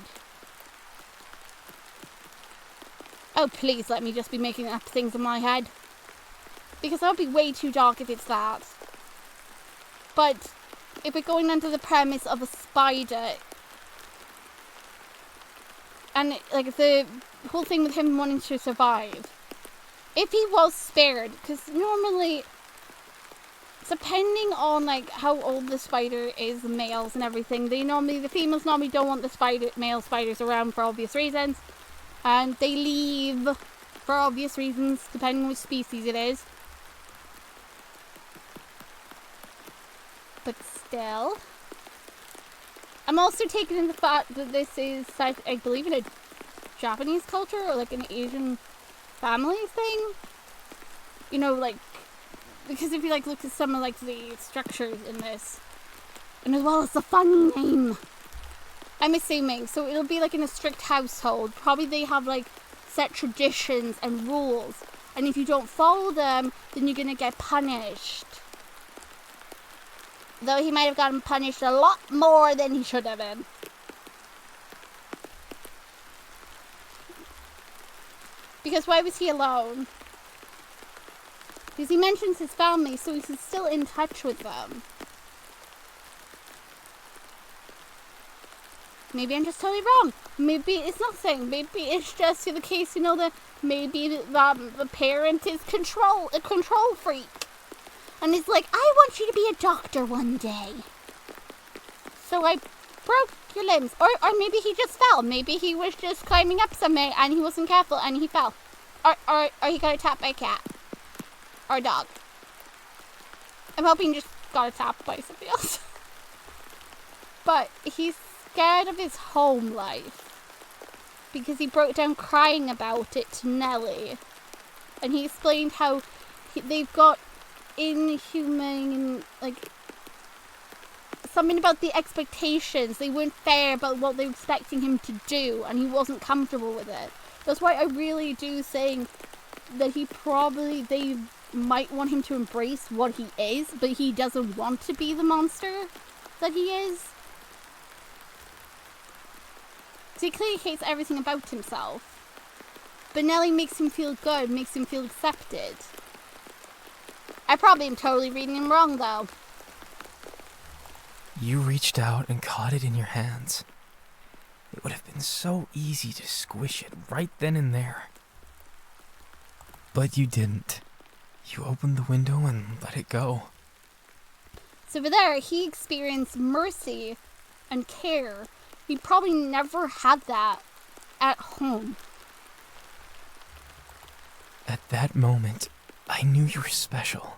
Oh, please let me just be making up things in my head. Because that would be way too dark if it's that. But if we're going under the premise of a spider, and like the whole thing with him wanting to survive, if he was spared, because normally, depending on like how old the spider is, the males and everything, the females normally don't want the male spiders around for obvious reasons, and they leave for obvious reasons, depending on which species it is. But still, I'm also taking in the fact that this is, I believe, in a Japanese culture or like an Asian family thing. You know, like, because if you like look at some of like the structures in this, and as well as the funny name, I'm assuming, so it'll be like in a strict household. Probably they have like set traditions and rules, and if you don't follow them, then you're gonna get punished. Though he might have gotten punished a lot more than he should have been. Because why was he alone? Because he mentions his family, so he's still in touch with them. Maybe I'm just totally wrong. Maybe it's nothing. Maybe it's just the case, you know, that maybe the parent is a control freak. And he's like, I want you to be a doctor one day. So I broke your limbs. Or maybe he just fell. Maybe he was just climbing up somewhere and he wasn't careful and he fell. Or he got attacked by a cat. Or a dog. I'm hoping he just got attacked by something else. But he's scared of his home life. Because he broke down crying about it to Nelli. And he explained how they've got inhumane, like, something about the expectations. They weren't fair about what they were expecting him to do, and he wasn't comfortable with it. That's why I really do think that they might want him to embrace what he is, but he doesn't want to be the monster that he is. So he clearly hates everything about himself. But Nelli makes him feel good, makes him feel accepted. I probably am totally reading him wrong, though. You reached out and caught it in your hands. It would have been so easy to squish it right then and there. But you didn't. You opened the window and let it go. So for there, he experienced mercy and care. He probably never had that at home. At that moment, I knew you were special.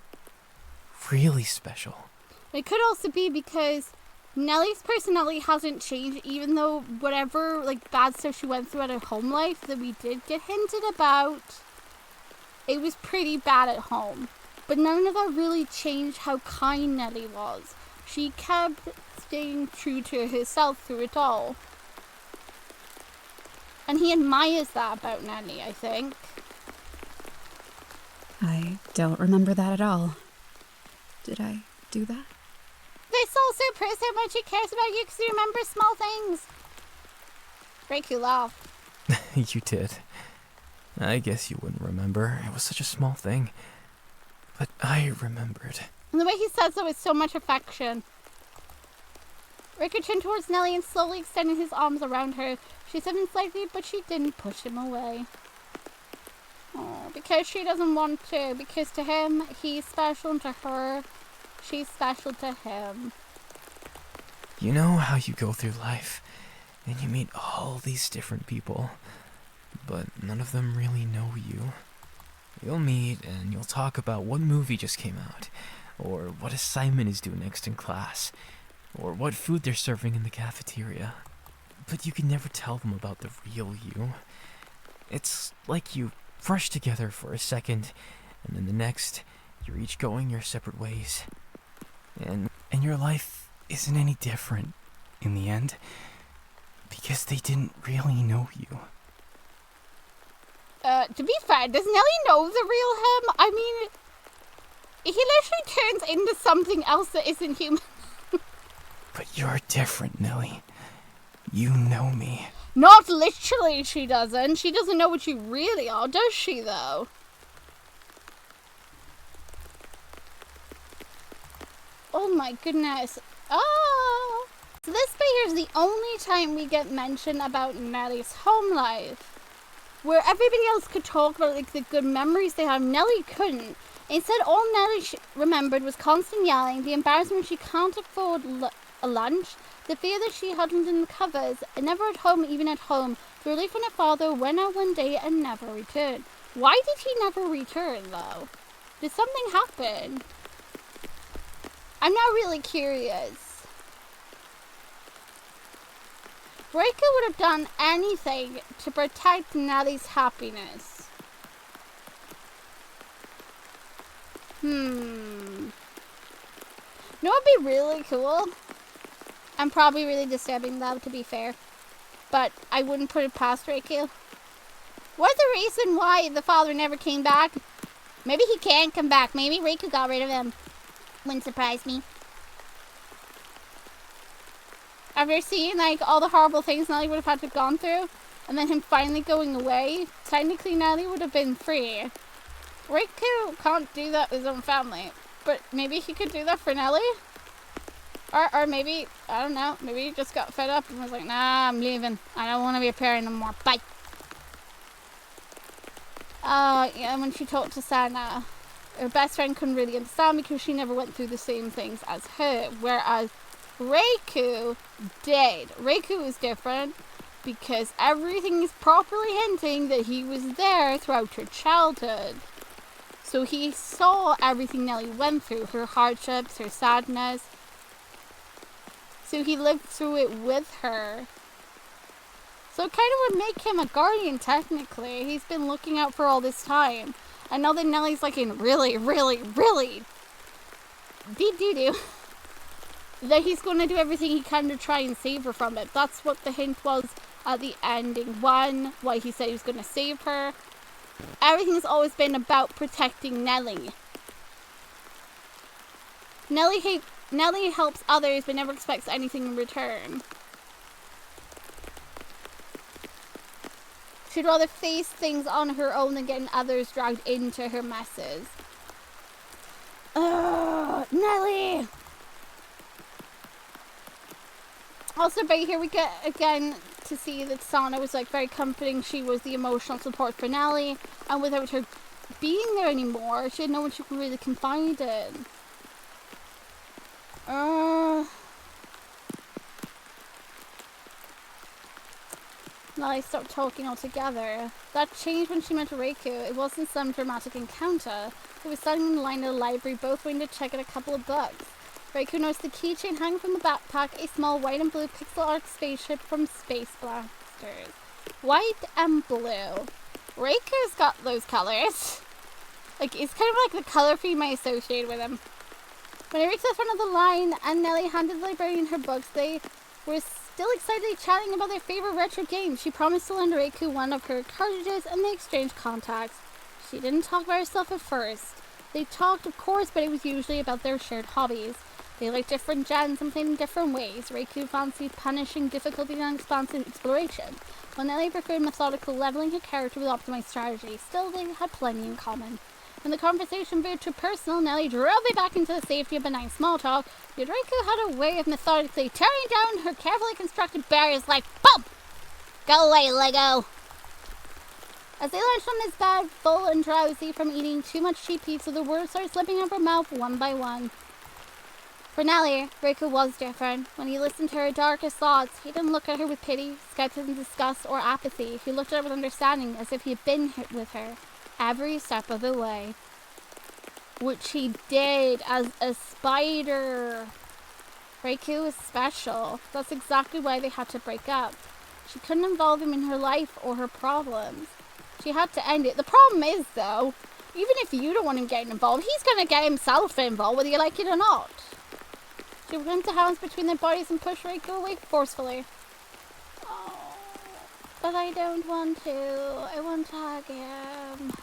Really special. It could also be because Nelli's personality hasn't changed, even though whatever like bad stuff she went through at her home life that we did get hinted about, it was pretty bad at home. But none of that really changed how kind Nelli was. She kept staying true to herself through it all. And he admires that about Nelli, I think. I don't remember that at all. Did I do that? This also proves how much he cares about you because he remembers small things. Raku laughed. You did. I guess you wouldn't remember. It was such a small thing. But I remembered. And the way he says it with so much affection. Raku turned towards Nelli and slowly extended his arms around her. She stiffened slightly, but she didn't push him away. Oh, because she doesn't want to. Because to him, he's special, and to her, she's special to him. You know how you go through life, and you meet all these different people, but none of them really know you. You'll meet, and you'll talk about what movie just came out, or what assignment is due next in class, or what food they're serving in the cafeteria. But you can never tell them about the real you. It's like you brush together for a second, and then the next, you're each going your separate ways. And your life isn't any different in the end, because they didn't really know you. To be fair, does Nelli know the real him? I mean, he literally turns into something else that isn't human. But you're different, Nelli. You know me. Not literally, she doesn't. She doesn't know what you really are, does she, though? Oh my goodness. Oh! So this bit here is the only time we get mention about Nelli's home life. Where everybody else could talk about like the good memories they have, Nelli couldn't. Instead, all Nelli remembered was constant yelling, the embarrassment she can't afford a lunch, the fear that she had under the covers, and never at home, even at home, the relief when her father went out one day and never returned. Why did he never return, though? Did something happen? I'm now really curious. Raku would have done anything to protect Nelli's happiness. You know what would be really cool? And probably really disturbing, though, to be fair. But I wouldn't put it past Raku. What's the reason why the father never came back? Maybe he can't come back. Maybe Raku got rid of him. Wouldn't surprise me. After seeing, like, all the horrible things Nelli would have had to have gone through, and then him finally going away, technically Nelli would have been free. Raku can't do that with his own family, but maybe he could do that for Nelli? Or maybe, I don't know, maybe he just got fed up and was like, nah, I'm leaving. I don't want to be a parent anymore. Bye. Yeah, when she talked to Sana, her best friend couldn't really understand because she never went through the same things as her, whereas Raku did. Raku is different because everything is properly hinting that he was there throughout her childhood. So he saw everything Nelli went through, her hardships, her sadness. So he lived through it with her. So it kind of would make him a guardian, technically. He's been looking out for all this time. I know that Nelli's like in really, really, really deep doo-doo. That he's going to do everything he can to try and save her from it. That's what the hint was at the ending one, why he said he was going to save her. Everything's always been about protecting Nelli. Nelli helps others but never expects anything in return. She'd rather face things on her own than getting others dragged into her messes. Ugh, Nelli! Also, right here we get again to see that Sana was like very comforting. She was the emotional support for Nelli, and without her being there anymore, she had no one she could really confide in. Nelli stopped talking altogether. That changed when she met Raku. It wasn't some dramatic encounter. They were standing in the line at the library, both waiting to check out a couple of books. Raku noticed the keychain hanging from the backpack, a small white and blue pixel art spaceship from Space Blasters. White and blue. Raku's got those colors. Like, it's kind of like the color theme I associate with him. When I reached the front of the line and Nelli handed the librarian her books, they were still excitedly chatting about their favorite retro games. She promised to lend Raku one of her cartridges and they exchanged contacts. She didn't talk about herself at first. They talked, of course, but it was usually about their shared hobbies. They liked different gens and played in different ways. Raku fancied punishing difficulty and expansive exploration, while Nelli preferred methodical leveling her character with optimized strategy. Still, they had plenty in common. When the conversation veered too personal, Nelli drove me back into the safety of benign small talk, yet Raku had a way of methodically tearing down her carefully constructed barriers like BOOM! Go away, Lego! As they lunched on his bed, full and drowsy from eating too much cheap pizza, the words started slipping out of her mouth one by one. For Nelli, Raku was different. When he listened to her darkest thoughts, he didn't look at her with pity, skepticism, disgust, or apathy. He looked at her with understanding, as if he had been with her every step of the way. Which he did as a spider. Raku was special. That's exactly why they had to break up. She couldn't involve him in her life or her problems. She had to end it. The problem is, though, even if you don't want him getting involved, he's going to get himself involved, whether you like it or not. She clenched her hands between their bodies and pushed Raku away forcefully. Oh, but I don't want to. I want to hug him.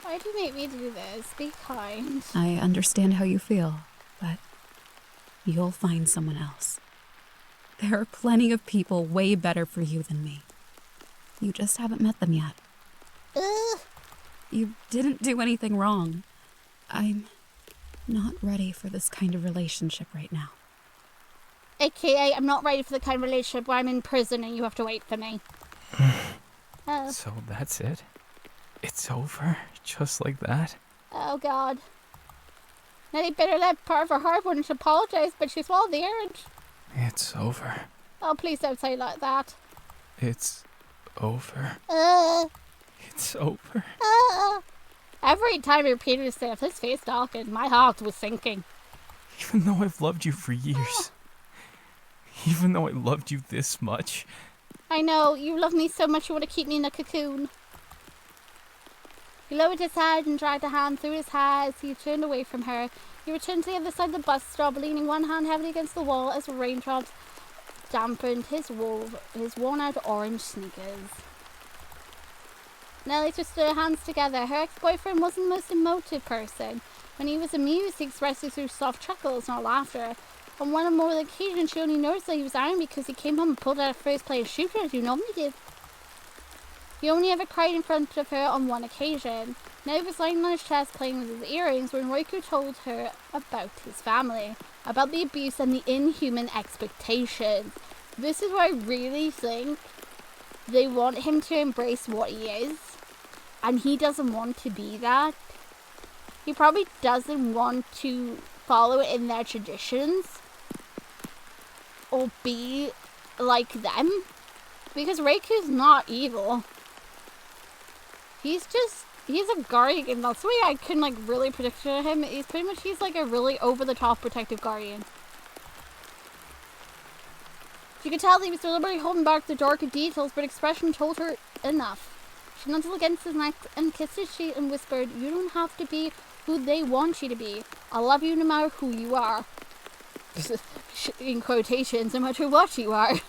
Why do you make me do this? Be kind. I understand how you feel, but you'll find someone else. There are plenty of people way better for you than me. You just haven't met them yet. Ugh. You didn't do anything wrong. I'm not ready for this kind of relationship right now. AKA, I'm not ready for the kind of relationship where I'm in prison and you have to wait for me. Oh. So that's it? It's over? Just like that? Oh, God. Nelli bit her lip, part of her heart wanted to apologize, but she swallowed the urge. It's over. Oh, please don't say it like that. It's over. It's over. Every time he repeated himself, his face darkened. My heart was sinking. Even though I've loved you for years. Even though I loved you this much. I know, you love me so much you want to keep me in a cocoon. He lowered his head and dragged a hand through his hair as he turned away from her. He returned to the other side of the bus stop, leaning one hand heavily against the wall as raindrops dampened his worn-out orange sneakers. Nelli twisted her hands together. Her ex-boyfriend wasn't the most emotive person. When he was amused, he expressed it through soft chuckles, not laughter. On one or more occasions, she only noticed that he was angry because he came home and pulled out a first-player shooter as you normally did. He only ever cried in front of her on one occasion. Nelli was lying on his chest playing with his earrings when Raku told her about his family, about the abuse and the inhuman expectations. This is where I really think they want him to embrace what he is, and he doesn't want to be that. He probably doesn't want to follow in their traditions or be like them, because Raku's not evil. He's a guardian. That's the way I can really picture him. He's like a really over-the-top protective guardian. You could tell that he was deliberately holding back the darker details, but expression told her enough. She nuzzled against his neck and kissed his cheek and whispered, "You don't have to be who they want you to be. I love you no matter who you are." In quotations, no matter what you are.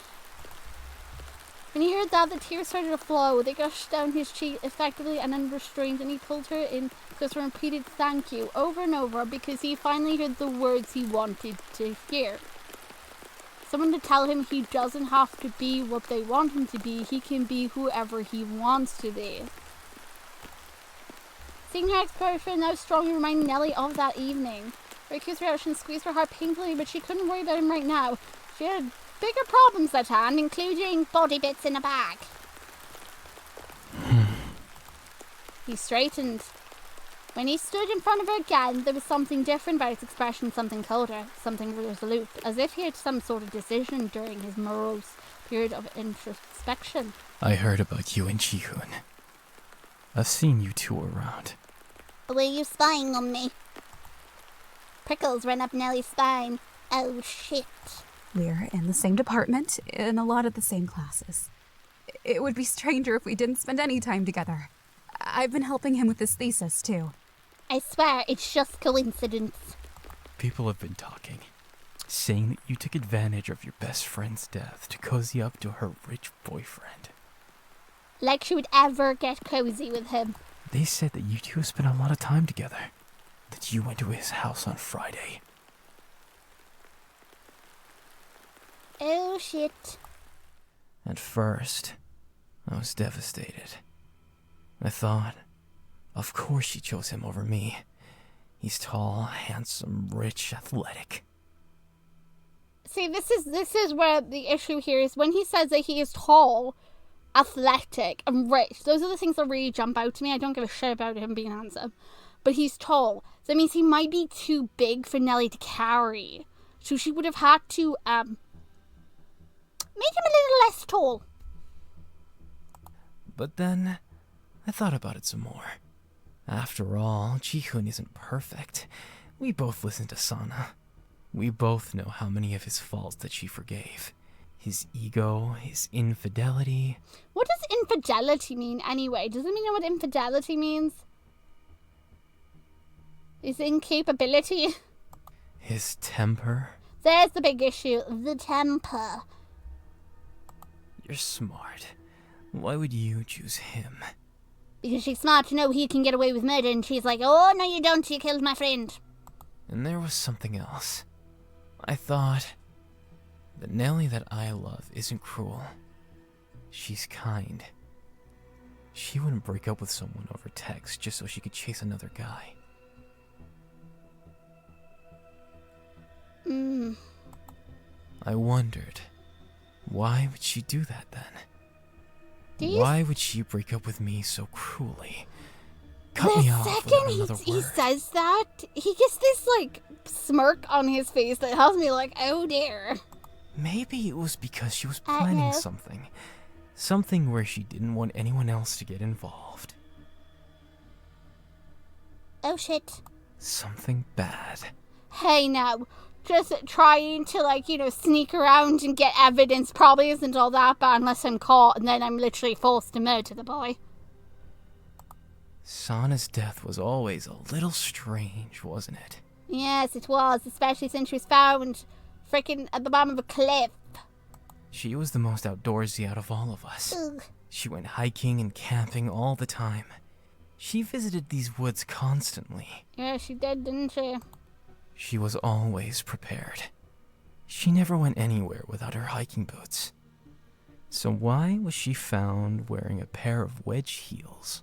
When he heard that, the tears started to flow. They gushed down his cheek effectively and unrestrained, and he pulled her in because he repeated thank you over and over because he finally heard the words he wanted to hear. Someone to tell him he doesn't have to be what they want him to be. He can be whoever he wants to be. Seeing her ex-boyfriend now strongly reminded Nelli of that evening. Raku's reaction squeezed her heart painfully, but she couldn't worry about him right now. She had bigger problems at hand, including body bits in a bag. He straightened. When he stood in front of her again, there was something different about his expression, something colder, something resolute, as if he had some sort of decision during his morose period of introspection. I heard about you and Ji-hoon. I've seen you two around. Were you spying on me? Prickles ran up Nelli's spine. Oh, shit. We're in the same department, in a lot of the same classes. It would be stranger if we didn't spend any time together. I've been helping him with his thesis, too. I swear, it's just coincidence. People have been talking, saying that you took advantage of your best friend's death to cozy up to her rich boyfriend. Like she would ever get cozy with him. They said that you two spent a lot of time together, that you went to his house on Friday. Oh shit. At first, I was devastated. I thought, of course she chose him over me. He's tall, handsome, rich, athletic. See, this is where the issue here is when he says that he is tall, athletic, and rich. Those are the things that really jump out to me. I don't give a shit about him being handsome. But he's tall. So that means he might be too big for Nelli to carry. So she would have had to, make him a little less tall. But then, I thought about it some more. After all, Ji-hoon isn't perfect. We both listen to Sana. We both know how many of his faults that she forgave. His ego, his infidelity. What does infidelity mean anyway? Does anyone know what infidelity means? His incapability? His temper. There's the big issue. The temper. You're smart. Why would you choose him? Because she's smart to know he can get away with murder, and she's like, oh, no you don't, you killed my friend. And there was something else. I thought, the Nelli that I love isn't cruel. She's kind. She wouldn't break up with someone over text just so she could chase another guy. I wondered, why would she do that then? Why would she break up with me so cruelly? Cut me off without another word. He says that, he gets this, like, smirk on his face that has me like, oh dear. Maybe it was because she was planning something. Something where she didn't want anyone else to get involved. Oh shit. Something bad. Hey now, just trying to, like, you know, sneak around and get evidence probably isn't all that bad unless I'm caught and then I'm literally forced to murder the boy. Sana's death was always a little strange, wasn't it? Yes, it was, especially since she was found freaking at the bottom of a cliff. She was the most outdoorsy out of all of us. Ugh. She went hiking and camping all the time. She visited these woods constantly. Yeah, she did, didn't she? She was always prepared. She never went anywhere without her hiking boots. So why was she found wearing a pair of wedge heels?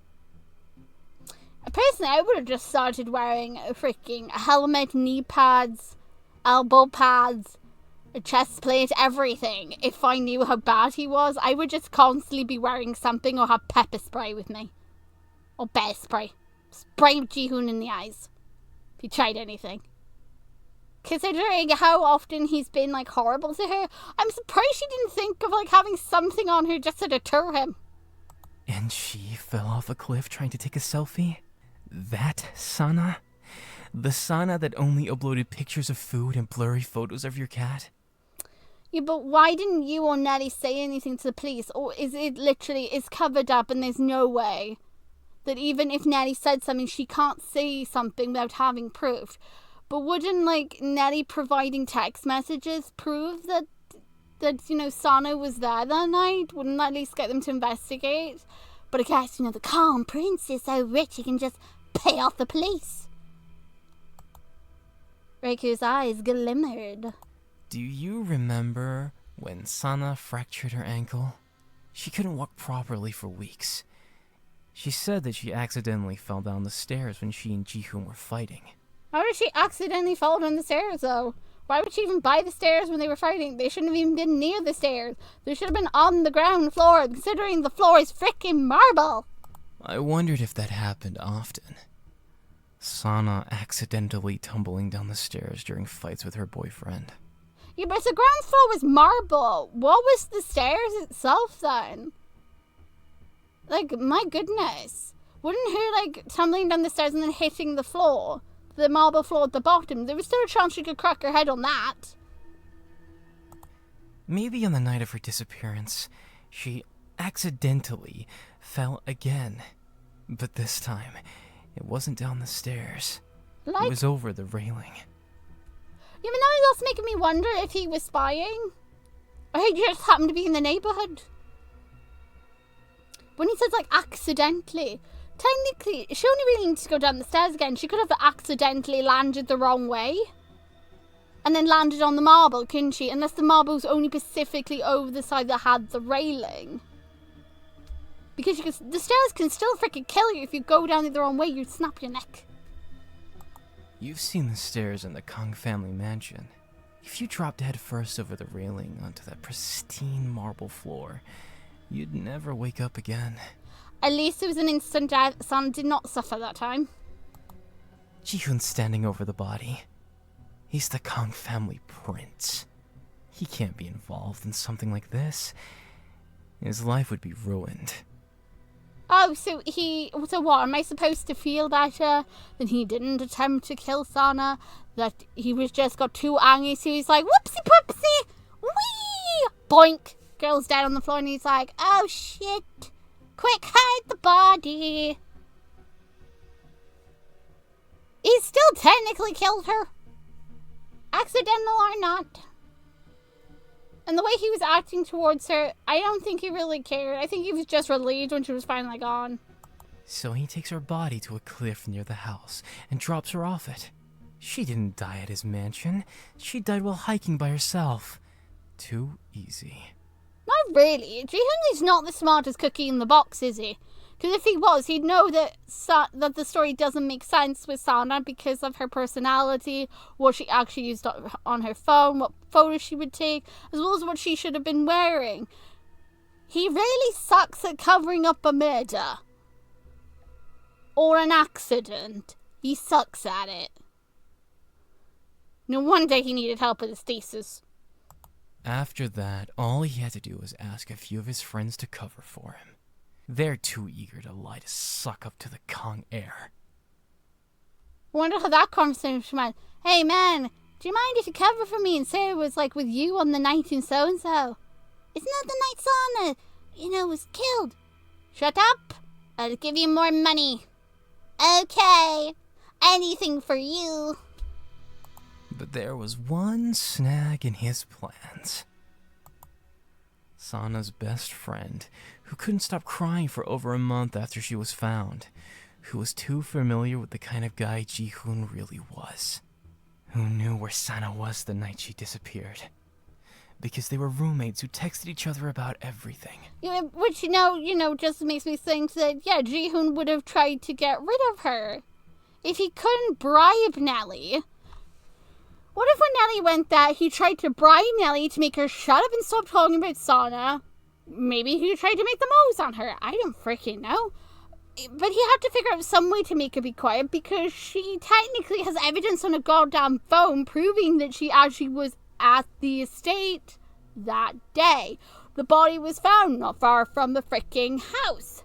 Personally, I would have just started wearing a freaking helmet, knee pads, elbow pads, a chest plate, everything. If I knew how bad he was, I would just constantly be wearing something or have pepper spray with me. Or bear spray. Spray Ji-hoon in the eyes. If he tried anything. Considering how often he's been, like, horrible to her, I'm surprised she didn't think of, like, having something on her just to deter him. And she fell off a cliff trying to take a selfie? That Sana? The Sana that only uploaded pictures of food and blurry photos of your cat? Yeah, but why didn't you or Nelli say anything to the police? Or is it literally, it's covered up and there's no way that even if Nelli said something, she can't say something without having proof? But wouldn't, like, Nelli providing text messages prove that you know, Sana was there that night? Wouldn't that at least get them to investigate? But I guess, you know, the calm prince is so rich he can just pay off the police. Raku's eyes glimmered. Do you remember when Sana fractured her ankle? She couldn't walk properly for weeks. She said that she accidentally fell down the stairs when she and Ji-hoon were fighting. How did she accidentally fall down the stairs, though? Why would she even by the stairs when they were fighting? They shouldn't have even been near the stairs. They should have been on the ground floor, considering the floor is freaking marble. I wondered if that happened often. Sana accidentally tumbling down the stairs during fights with her boyfriend. Yeah, but the ground floor was marble. What was the stairs itself, then? Like, my goodness. Wouldn't her, like, tumbling down the stairs and then hitting the floor, the marble floor at the bottom, there was still a chance she could crack her head on that. Maybe on the night of her disappearance, she accidentally fell again. But this time, it wasn't down the stairs. Like, it was over the railing. Yeah, but now that's making me wonder if he was spying. Or he just happened to be in the neighborhood. When he says, like, accidentally, technically, she only really needs to go down the stairs again. She could have accidentally landed the wrong way. and then landed on the marble, couldn't she? Unless the marble's only specifically over the side that had the railing. Because the stairs can still freaking kill you if you go down the wrong way, you'd snap your neck. You've seen the stairs in the Kong family mansion. If you dropped head first over the railing onto that pristine marble floor, you'd never wake up again. At least it was an instant death. Sana did not suffer that time. Ji-hoon's standing over the body. He's the Kong family prince. He can't be involved in something like this. His life would be ruined. Oh, so what? Am I supposed to feel better that he didn't attempt to kill Sana? That he was just got too angry, so he's like, whoopsie poopsie, wee, boink. Girl's dead on the floor, and he's like, oh shit, quick, hide the body. He still technically killed her, accidental or not. And the way he was acting towards her, I don't think he really cared. I think he was just relieved when she was finally gone. So he takes her body to a cliff near the house and drops her off it. She didn't die at his mansion. She died while hiking by herself. Too easy. Not really. Ji-hoon is not the smartest cookie in the box, is he? Because if he was, he'd know that the story doesn't make sense with Sana because of her personality, what she actually used on her phone, what photos she would take, as well as what she should have been wearing. He really sucks at covering up a murder. Or an accident. He sucks at it. No wonder he needed help with his thesis. After that, all he had to do was ask a few of his friends to cover for him. They're too eager to lie to suck up to the Kong heir. I wonder how that conversation went. Hey man, do you mind if you cover for me and say it was like with you on the night in so-and-so? Isn't that the night Sana, was killed? Shut up. I'll give you more money. Okay. Anything for you. But there was one snag in his plans. Sana's best friend, who couldn't stop crying for over a month after she was found, who was too familiar with the kind of guy Ji-hoon really was, who knew where Sana was the night she disappeared, because they were roommates who texted each other about everything. Yeah, which, just makes me think that, Ji-hoon would have tried to get rid of her. If he couldn't bribe Nelli. What if when Nelli went there, he tried to bribe Nelli to make her shut up and stop talking about Sana? Maybe he tried to make the moves on her. I don't freaking know. But he had to figure out some way to make her be quiet because she technically has evidence on a goddamn phone proving that she actually was at the estate that day. The body was found not far from the freaking house.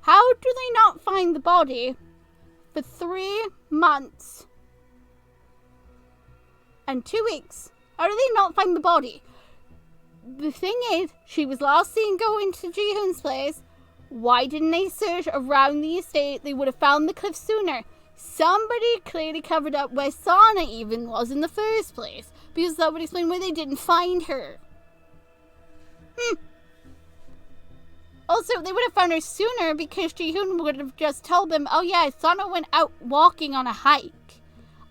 How do they not find the body for 3 months and 2 weeks? How do they not find the body? The thing is, she was last seen going to Ji-hoon's place. Why didn't they search around the estate? They would have found the cliff sooner. Somebody clearly covered up where Sana even was in the first place, because that would explain why they didn't find her. Also, they would have found her sooner because Ji-hoon would have just told them, oh yeah, Sana went out walking on a hike.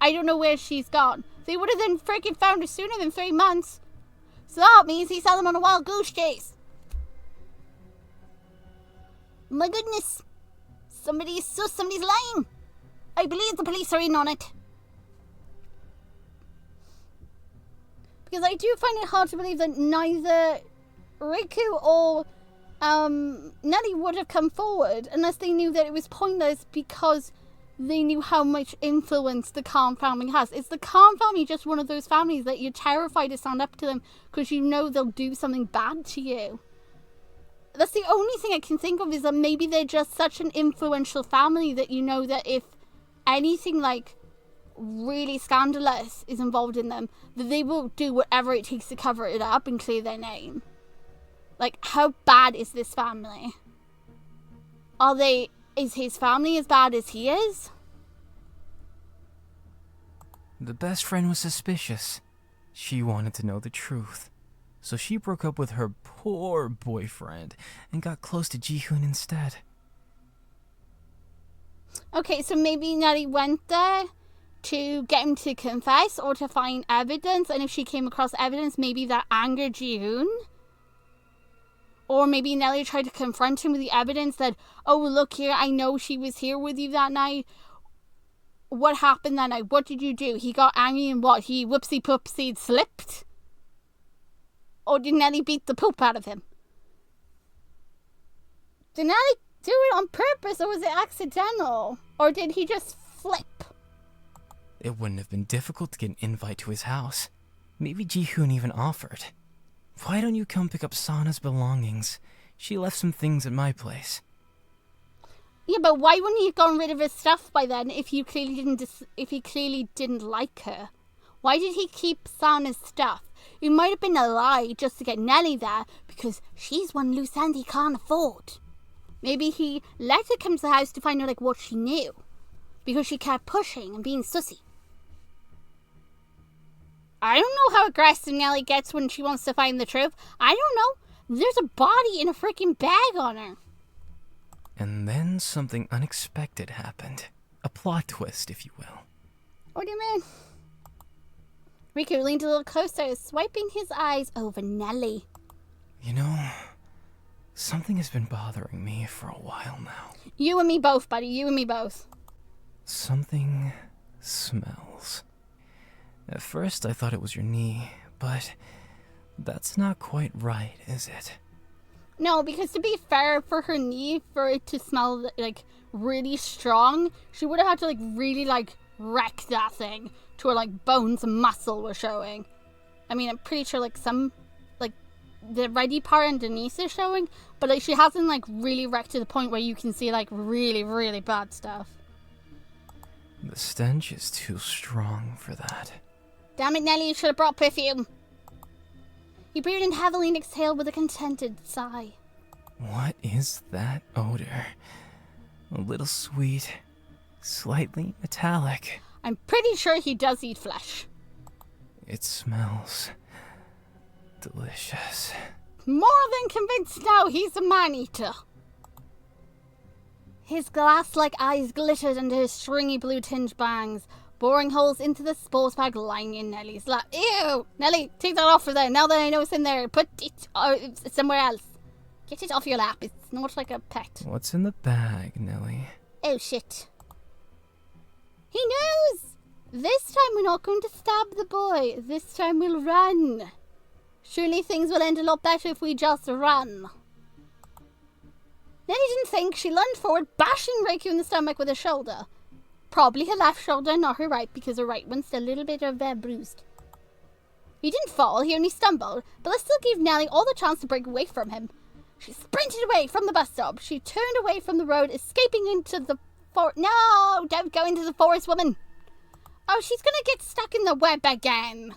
I don't know where she's gone. They would have then freaking found her sooner than 3 months. So that means he saw them on a wild goose chase. My goodness. Somebody's lying. I believe the police are in on it. Because I do find it hard to believe that neither Raku or Nelli would have come forward unless they knew that it was pointless because they knew how much influence the Khan family has. Is the Khan family just one of those families that you're terrified to stand up to them because you know they'll do something bad to you? That's the only thing I can think of, is that maybe they're just such an influential family that you know that if anything like really scandalous is involved in them, that they will do whatever it takes to cover it up and clear their name. Like, how bad is this family? Is his family as bad as he is? The best friend was suspicious. She wanted to know the truth. So she broke up with her poor boyfriend and got close to Ji-hoon instead. Okay, so maybe Nelli went there to get him to confess or to find evidence, and if she came across evidence, maybe that angered Ji-hoon. Or maybe Nelli tried to confront him with the evidence that, oh, look here, I know she was here with you that night. What happened that night? What did you do? He got angry and what? He whoopsie-poopsie slipped? Or did Nelli beat the poop out of him? Did Nelli do it on purpose or was it accidental? Or did he just flip? It wouldn't have been difficult to get an invite to his house. Maybe Ji-hoon even offered. Why don't you come pick up Sana's belongings? She left some things at my place. Yeah, but why wouldn't he have gotten rid of his stuff by then if he clearly didn't like her? Why did he keep Sana's stuff? It might have been a lie just to get Nelli there because she's one loose end he can't afford. Maybe he let her come to the house to find out like what she knew because she kept pushing and being sussy. I don't know how aggressive Nelli gets when she wants to find the truth. I don't know. There's a body in a freaking bag on her. And then something unexpected happened. A plot twist, if you will. What do you mean? Raku leaned a little closer, swiping his eyes over Nelli. You know, something has been bothering me for a while now. You and me both, buddy. You and me both. Something smells. At first I thought it was your knee, but that's not quite right, is it? No, because to be fair, for her knee, for it to smell like really strong, she would have had to like really like wreck that thing to where like bones and muscle were showing. I mean, I'm pretty sure like some like the ready part underneath is showing, but like she hasn't like really wrecked to the point where you can see like really, really bad stuff. The stench is too strong for that. Damn it, Nelli, you should have brought perfume. He breathed in heavily and exhaled with a contented sigh. What is that odor? A little sweet, slightly metallic. I'm pretty sure he does eat flesh. It smells delicious. More than convinced now he's a man-eater. His glass-like eyes glittered under his stringy blue-tinged bangs, boring holes into the sports bag lying in Nelli's lap. Ew! Nelli, take that off of there. Now that I know it's in there, put it somewhere else. Get it off your lap. It's not like a pet. What's in the bag, Nelli? Oh, shit. He knows! This time we're not going to stab the boy. This time we'll run. Surely things will end a lot better if we just run. Nelli didn't think. She lunged forward, bashing Raku in the stomach with her shoulder. Probably her left shoulder, not her right, because her right one's still a little bit bruised. He didn't fall, he only stumbled, but this still gave Nelli all the chance to break away from him. She sprinted away from the bus stop. She turned away from the road, escaping into the forest. No, don't go into the forest, woman. Oh, she's gonna get stuck in the web again.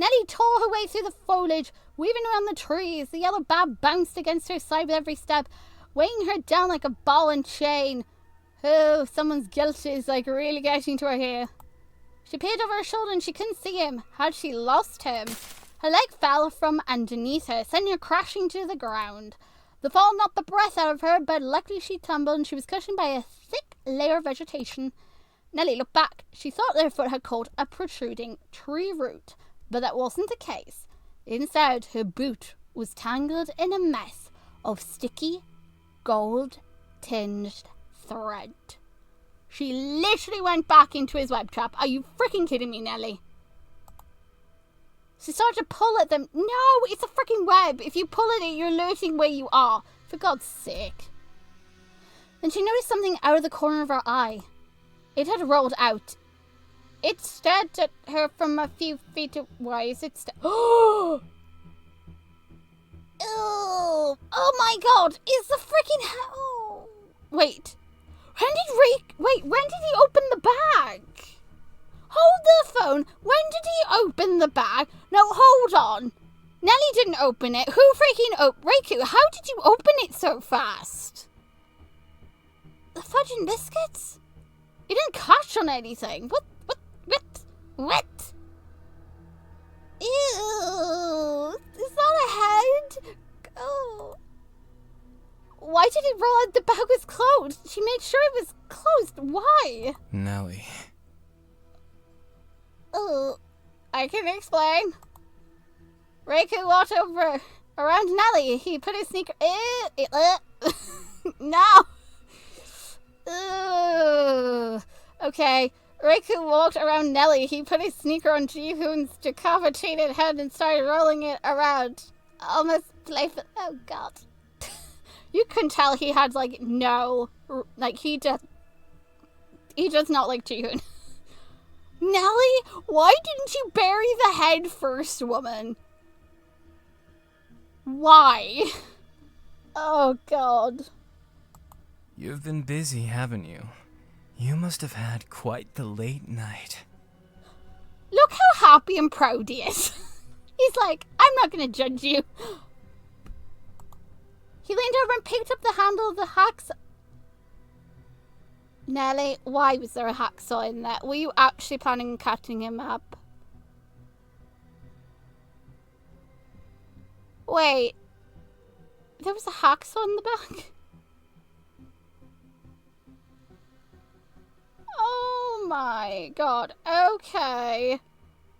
Nelli tore her way through the foliage, weaving around the trees. The yellow bab bounced against her side with every step, weighing her down like a ball and chain. Oh, someone's guilt is like really getting to her here. She peered over her shoulder and she couldn't see him. Had she lost him? Her leg fell from underneath her, sending her crashing to the ground. The fall knocked the breath out of her, but luckily she tumbled and she was cushioned by a thick layer of vegetation. Nelli looked back. She thought their foot had caught a protruding tree root, but that wasn't the case. Instead, her boot was tangled in a mess of sticky, gold-tinged thread. She literally went back into his web trap. Are you freaking kidding me, Nelli? She started to pull at them. No, it's a freaking web. If you pull at it, you're alerting where you are. For God's sake. Then she noticed something out of the corner of her eye. It had rolled out. It stared at her from a few feet away. Oh! Oh my God! It's the freaking hell! Wait. When did he open the bag? Hold the phone. When did he open the bag? No, hold on. Nelli didn't open it. Who freaking Raku, how did you open it so fast? The fudge and biscuits? You didn't catch on anything. What? Ew. Is that a head? Oh. Why did it roll out the bag was closed? She made sure it was closed. Why? Nelli. Oh, I can explain. Raku walked over around Nelli. He put his sneaker. No. Okay. Raku walked around Nelli. He put his sneaker on Jihoon's decapitated head and started rolling it around. Almost playful. Oh god. You can tell he had no, he does not like Jihoon. Nelli, why didn't you bury the head first, woman? Why? Oh god. You've been busy, haven't you? You must have had quite the late night. Look how happy and proud he is. He's like, I'm not gonna judge you. He leaned over and picked up the handle of the hacksaw. Nelli, why was there a hacksaw in there? Were you actually planning on cutting him up? Wait. There was a hacksaw in the back? Oh my god. Okay.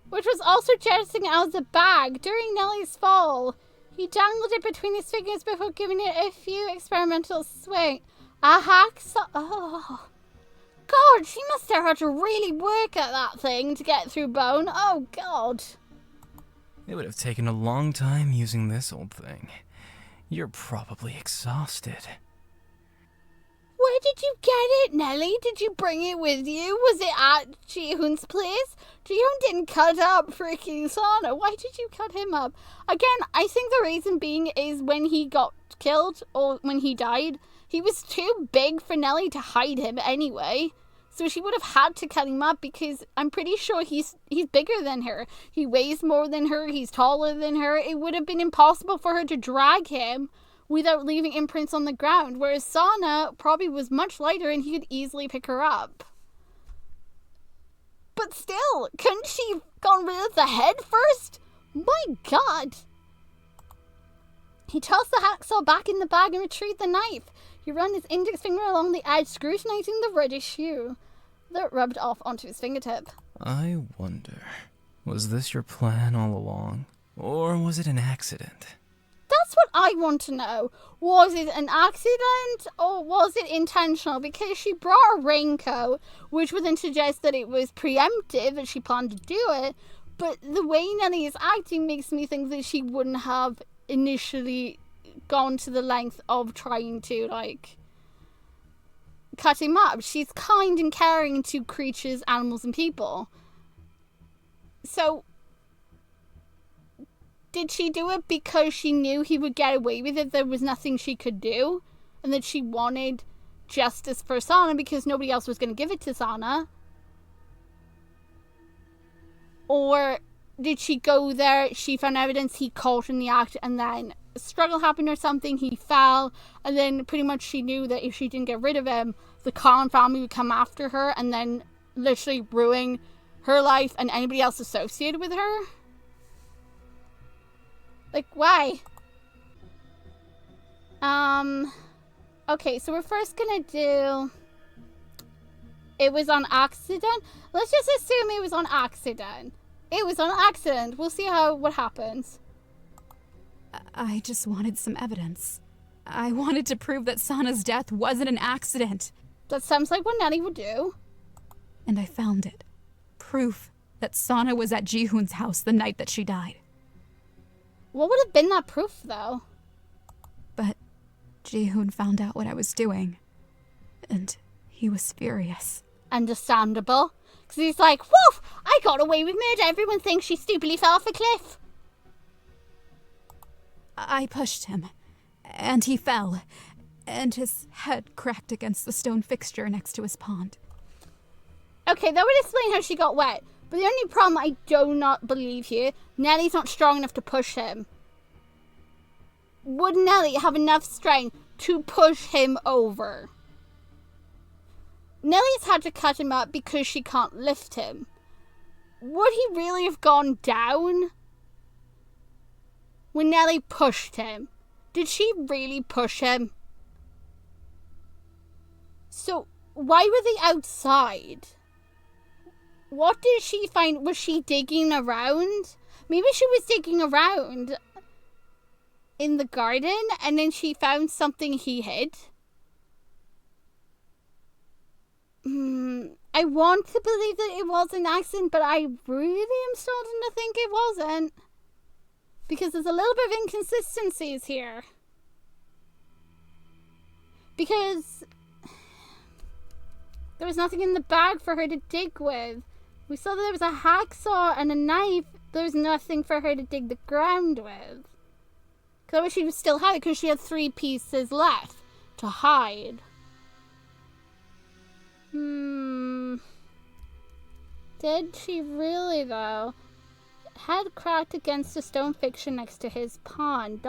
Which was also jettisoning out of the bag during Nelli's fall. He dangled it between his fingers before giving it a few experimental swing. A hacksaw. Oh. God, she must have had to really work at that thing to get through bone. Oh god. It would have taken a long time using this old thing. You're probably exhausted. Where did you get it, Nelli? Did you bring it with you? Was it at Jihoon's place? Jihoon didn't cut up freaking Sana. Why did you cut him up? Again, I think the reason being is when he got killed, or when he died, he was too big for Nelli to hide him anyway. So she would have had to cut him up because I'm pretty sure he's bigger than her. He weighs more than her. He's taller than her. It would have been impossible for her to drag him without leaving imprints on the ground, whereas Sana probably was much lighter and he could easily pick her up. But still, couldn't she have gone rid of the head first? My god. He tossed the hacksaw back in the bag and retrieved the knife. He ran his index finger along the edge, scrutinizing the reddish hue that rubbed off onto his fingertip. I wonder, was this your plan all along? Or was it an accident? That's what I want to know. Was it an accident or was it intentional? Because she brought a raincoat, which would then suggest that it was preemptive, that she planned to do it. But the way Nelli is acting makes me think that she wouldn't have initially gone to the length of trying to, cut him up. She's kind and caring to creatures, animals, and people. So, did she do it because she knew he would get away with it? There was nothing she could do? And that she wanted justice for Sana because nobody else was going to give it to Sana? Or did she go there, she found evidence, he caught in the act, and then a struggle happened or something, he fell, and then pretty much she knew that if she didn't get rid of him, the Khan family would come after her and then literally ruin her life and anybody else associated with her? Why? Okay, so we're first gonna do... It was on accident? Let's just assume it was on accident. It was on accident. We'll see what happens. I just wanted some evidence. I wanted to prove that Sana's death wasn't an accident. That sounds like what Nelli would do. And I found it. Proof that Sana was at Jihoon's house the night that she died. What would have been that proof, though? But Jihoon found out what I was doing. And he was furious. Understandable. Because he's like, woof! I got away with murder. Everyone thinks she stupidly fell off a cliff. I pushed him. And he fell. And his head cracked against the stone fixture next to his pond. Okay, that would explain how she got wet. But the only problem I do not believe here, Nelli's not strong enough to push him. Would Nelli have enough strength to push him over? Nelli's had to cut him up because she can't lift him. Would he really have gone down when Nelli pushed him? Did she really push him? So, why were they outside? what did she find? Was she digging around? Maybe she was digging around in the garden and then she found something he hid. I want to believe that it was an accident, but I really am starting to think it wasn't. Because there's a little bit of inconsistencies here. Because there was nothing in the bag for her to dig with. We saw that there was a hacksaw and a knife. There was nothing for her to dig the ground with. Because I wish she still had it, because she had 3 pieces left to hide. Did she really, though? Head cracked against a stone fixture next to his pond. ...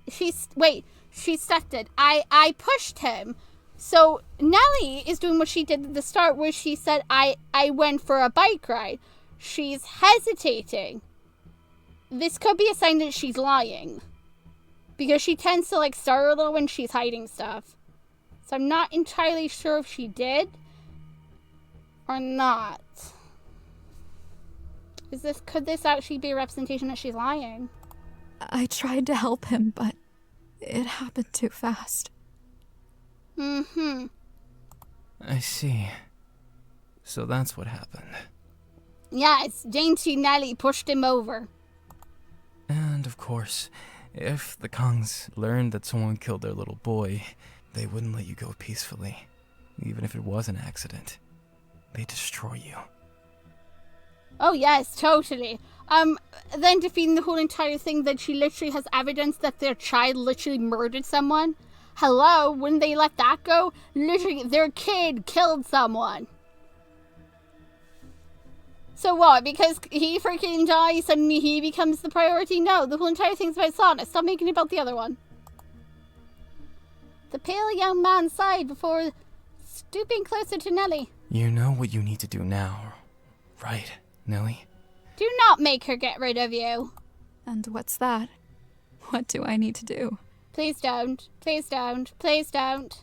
She stepped it. I pushed him. So Nelli is doing what she did at the start, where she said, I went for a bike ride. She's hesitating. This could be a sign that she's lying. Because she tends to, start a little when she's hiding stuff. So I'm not entirely sure if she did or not. Could this actually be a representation that she's lying? I tried to help him, but it happened too fast. I see. So that's what happened. Yes, dainty Nelli pushed him over. And of course, if the Kongs learned that someone killed their little boy, they wouldn't let you go peacefully. Even if it was an accident. They'd destroy you. Oh yes, totally. Then defeating the whole entire thing, that she literally has evidence that their child literally murdered someone. Hello, wouldn't they let that go? Literally, their kid killed someone. So what? Because he freaking dies, suddenly he becomes the priority? No, the whole entire thing's about Sana. Stop making it about the other one. The pale young man sighed before stooping closer to Nelli. You know what you need to do now, right, Nelli? Do not make her get rid of you. And what's that? What do I need to do? Please don't. Please don't. Please don't.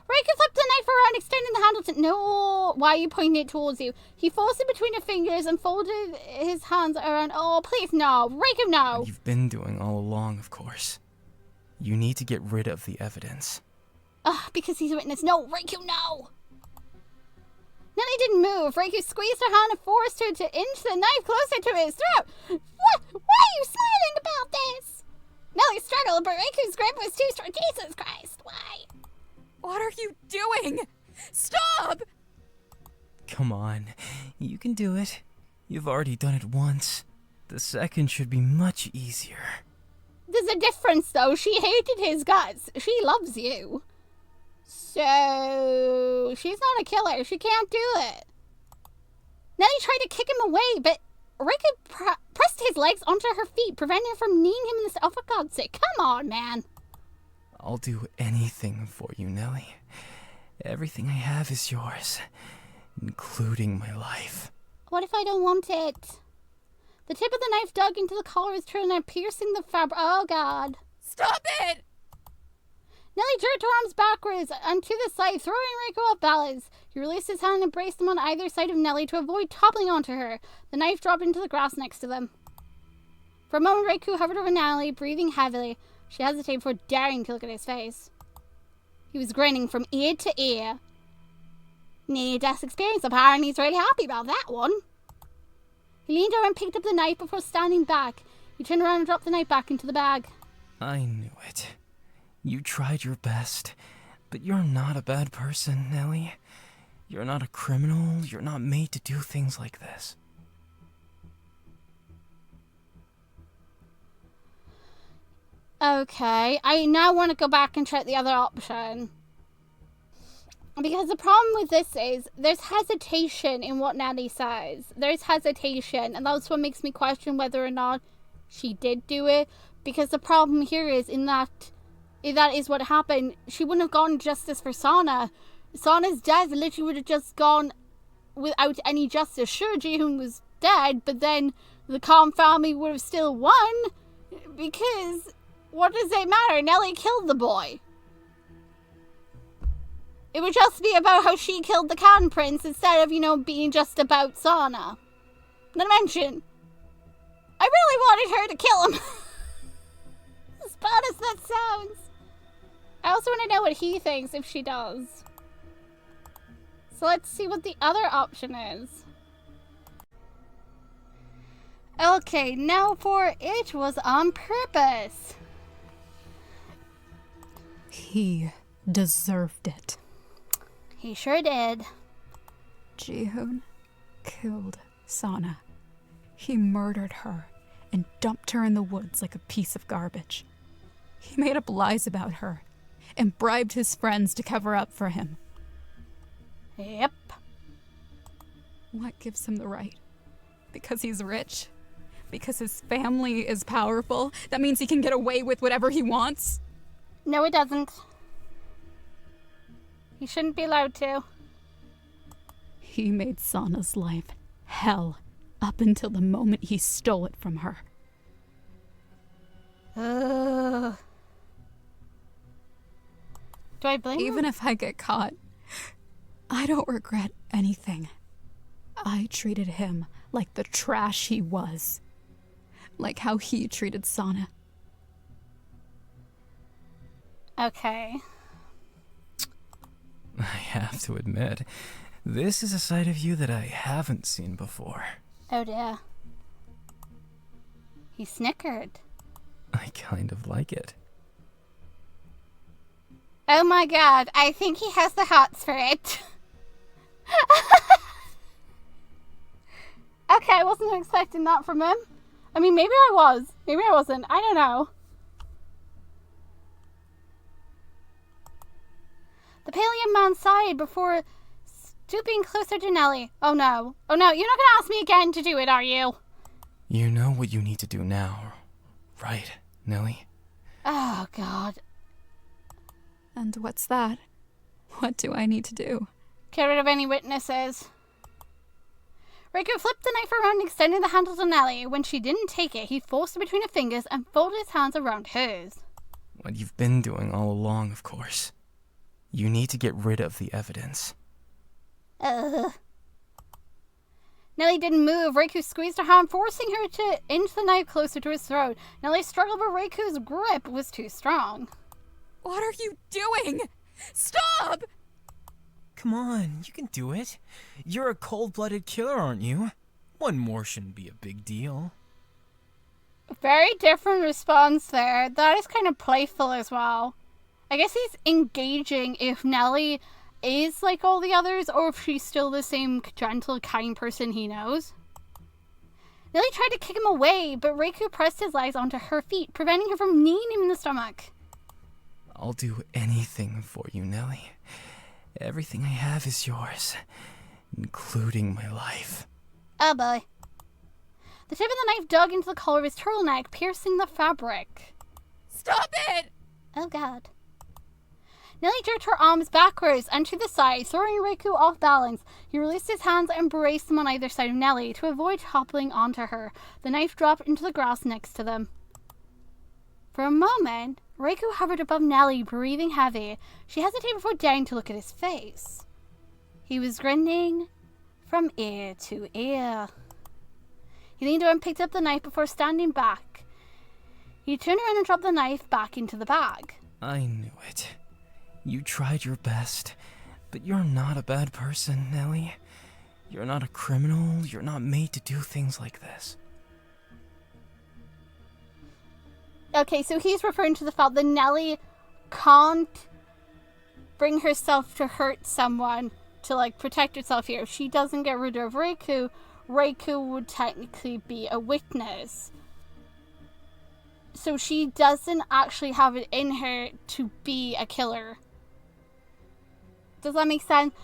Raku flipped the knife around, extending the handle to... No! Why are you pointing it towards you? He forced it between her fingers and folded his hands around... Oh, please, no! Raku, no! What you've been doing all along, of course. You need to get rid of the evidence. Ugh, because he's a witness. No, Raku, no! Nelli didn't move. Raku squeezed her hand and forced her to inch the knife closer to his throat. What? Why are you smiling about this? Nelli struggled, but Raku's grip was too strong. Jesus Christ, why? What are you doing? Stop! Come on, you can do it. You've already done it once. The second should be much easier. There's a difference, though. She hated his guts. She loves you. So, she's not a killer. She can't do it. Nelli tried to kick him away, but Raku pressed his legs onto her feet, preventing her from kneeing him in the... Oh, for God's sake. Come on, man. I'll do anything for you, Nelli. Everything I have is yours, including my life. What if I don't want it? The tip of the knife dug into the collar of his turtleneck, piercing the fabric. Oh, God. Stop it! Nelli jerked her arms backwards and to the side, throwing Raku off balance. He released his hand and braced them on either side of Nelli to avoid toppling onto her. The knife dropped into the grass next to them. For a moment, Raku hovered over Nelli, breathing heavily. She hesitated before daring to look at his face. He was grinning from ear to ear. Near-death experience, apparently he's really happy about that one. He leaned over and picked up the knife before standing back. He turned around and dropped the knife back into the bag. I knew it. You tried your best, but you're not a bad person, Nelli. You're not a criminal. You're not made to do things like this. Okay, I now want to go back and try the other option. Because the problem with this is, there's hesitation in what Nelli says. There's hesitation, and that's what makes me question whether or not she did do it. Because the problem here is, if that is what happened, she wouldn't have gotten justice for Sana. Sana's death literally would have just gone without any justice. Sure, Ji-hoon was dead, but then the Khan family would have still won. Because, what does it matter? Nelli killed the boy. it would just be about how she killed the Can Prince instead of, being just about Sana. Not to mention, I really wanted her to kill him. As bad as that sounds. I also want to know what he thinks if she does. So let's see what the other option is. Okay, now for it was on purpose. He deserved it. He sure did. Jihoon killed Sana. He murdered her and dumped her in the woods like a piece of garbage. He made up lies about her and bribed his friends to cover up for him. Yep. What gives him the right? Because he's rich? Because his family is powerful? That means he can get away with whatever he wants? No, it doesn't. He shouldn't be allowed to. He made Sana's life hell up until the moment he stole it from her. Ugh. Do I blame him? Even if I get caught, I don't regret anything. I treated him like the trash he was. Like how he treated Sana. Okay. I have to admit, this is a side of you that I haven't seen before. Oh dear. He snickered. I kind of like it. Oh my god, I think he has the hots for it. Okay, I wasn't expecting that from him. I mean, maybe I was. Maybe I wasn't. I don't know. The pale young man sighed before stooping closer to Nelli. Oh no. Oh no, you're not gonna ask me again to do it, are you? You know what you need to do now, right, Nelli? Oh god. And what's that? What do I need to do? Get rid of any witnesses. Raku flipped the knife around, extending the handle to Nelli. When she didn't take it, he forced it between her fingers and folded his hands around hers. What you've been doing all along, of course. You need to get rid of the evidence. Ugh. Nelli didn't move. Raku squeezed her hand, forcing her to inch the knife closer to his throat. Nelli struggled, but Raku's grip was too strong. What are you doing? Stop! Come on, you can do it. You're a cold-blooded killer, aren't you? One more shouldn't be a big deal. Very different response there. That is kind of playful as well. I guess he's engaging if Nelli is like all the others, or if she's still the same gentle, kind person he knows. Nelli tried to kick him away, but Raku pressed his legs onto her feet, preventing her from kneeing him in the stomach. I'll do anything for you, Nelli. Everything I have is yours, including my life. Oh boy. The tip of the knife dug into the collar of his turtleneck, piercing the fabric. Stop it! Oh god. Nelli jerked her arms backwards and to the side, throwing Raku off balance. He released his hands and braced them on either side of Nelli to avoid toppling onto her. The knife dropped into the grass next to them. For a moment, Raku hovered above Nelli, breathing heavy. She hesitated before daring to look at his face. He was grinning from ear to ear. He leaned over and picked up the knife before standing back. He turned around and dropped the knife back into the bag. I knew it. You tried your best, but you're not a bad person, Nelli. You're not a criminal. You're not made to do things like this. Okay, so he's referring to the fact that Nelli can't bring herself to hurt someone to, like, protect herself here. If she doesn't get rid of Raku, Raku would technically be a witness. So she doesn't actually have it in her to be a killer. Does that make sense?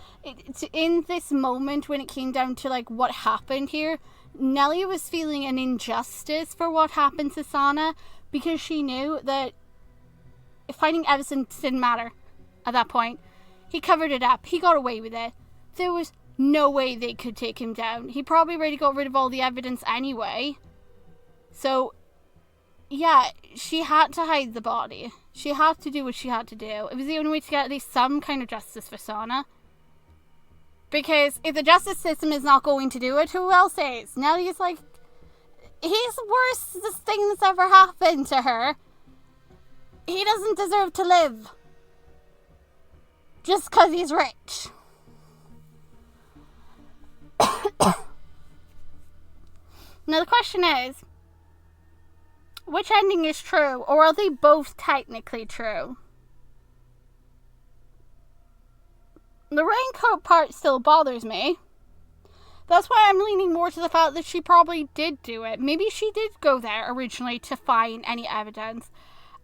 In this moment, when it came down to, like, what happened here, Nelli was feeling an injustice for what happened to Sana, because she knew that finding evidence didn't matter at that point. He covered it up. He got away with it. There was no way they could take him down. He probably already got rid of all the evidence anyway. So yeah, she had to hide the body. She had to do what she had to do. It was the only way to get at least some kind of justice for Sana. Because if the justice system is not going to do it, who else is? Nelli's like, he's the worst thing that's ever happened to her. He doesn't deserve to live. Just because he's rich. Now the question is, which ending is true, or are they both technically true? The raincoat part still bothers me. That's why I'm leaning more to the fact that she probably did do it. Maybe she did go there originally to find any evidence.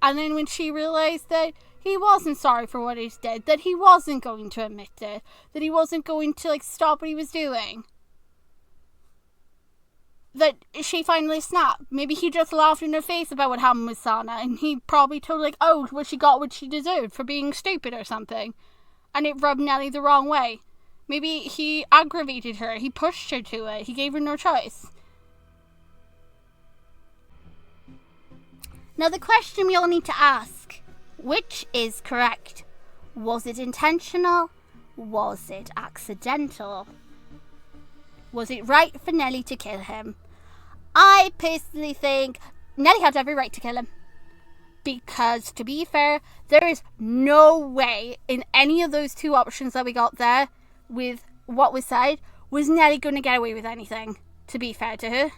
And then when she realised that he wasn't sorry for what he did, that he wasn't going to admit it, that he wasn't going to stop what he was doing, that she finally snapped. Maybe he just laughed in her face about what happened with Sana, and he probably told her, oh, well, she got what she deserved for being stupid or something. And it rubbed Nelli the wrong way. Maybe he aggravated her. He pushed her to it. He gave her no choice. Now the question we all need to ask, which is correct? Was it intentional? Was it accidental? Was it right for Nelli to kill him? I personally think Nelli had every right to kill him. Because, to be fair, there is no way in any of those two options that we got there with what was said, was Nelli going to get away with anything, to be fair to her.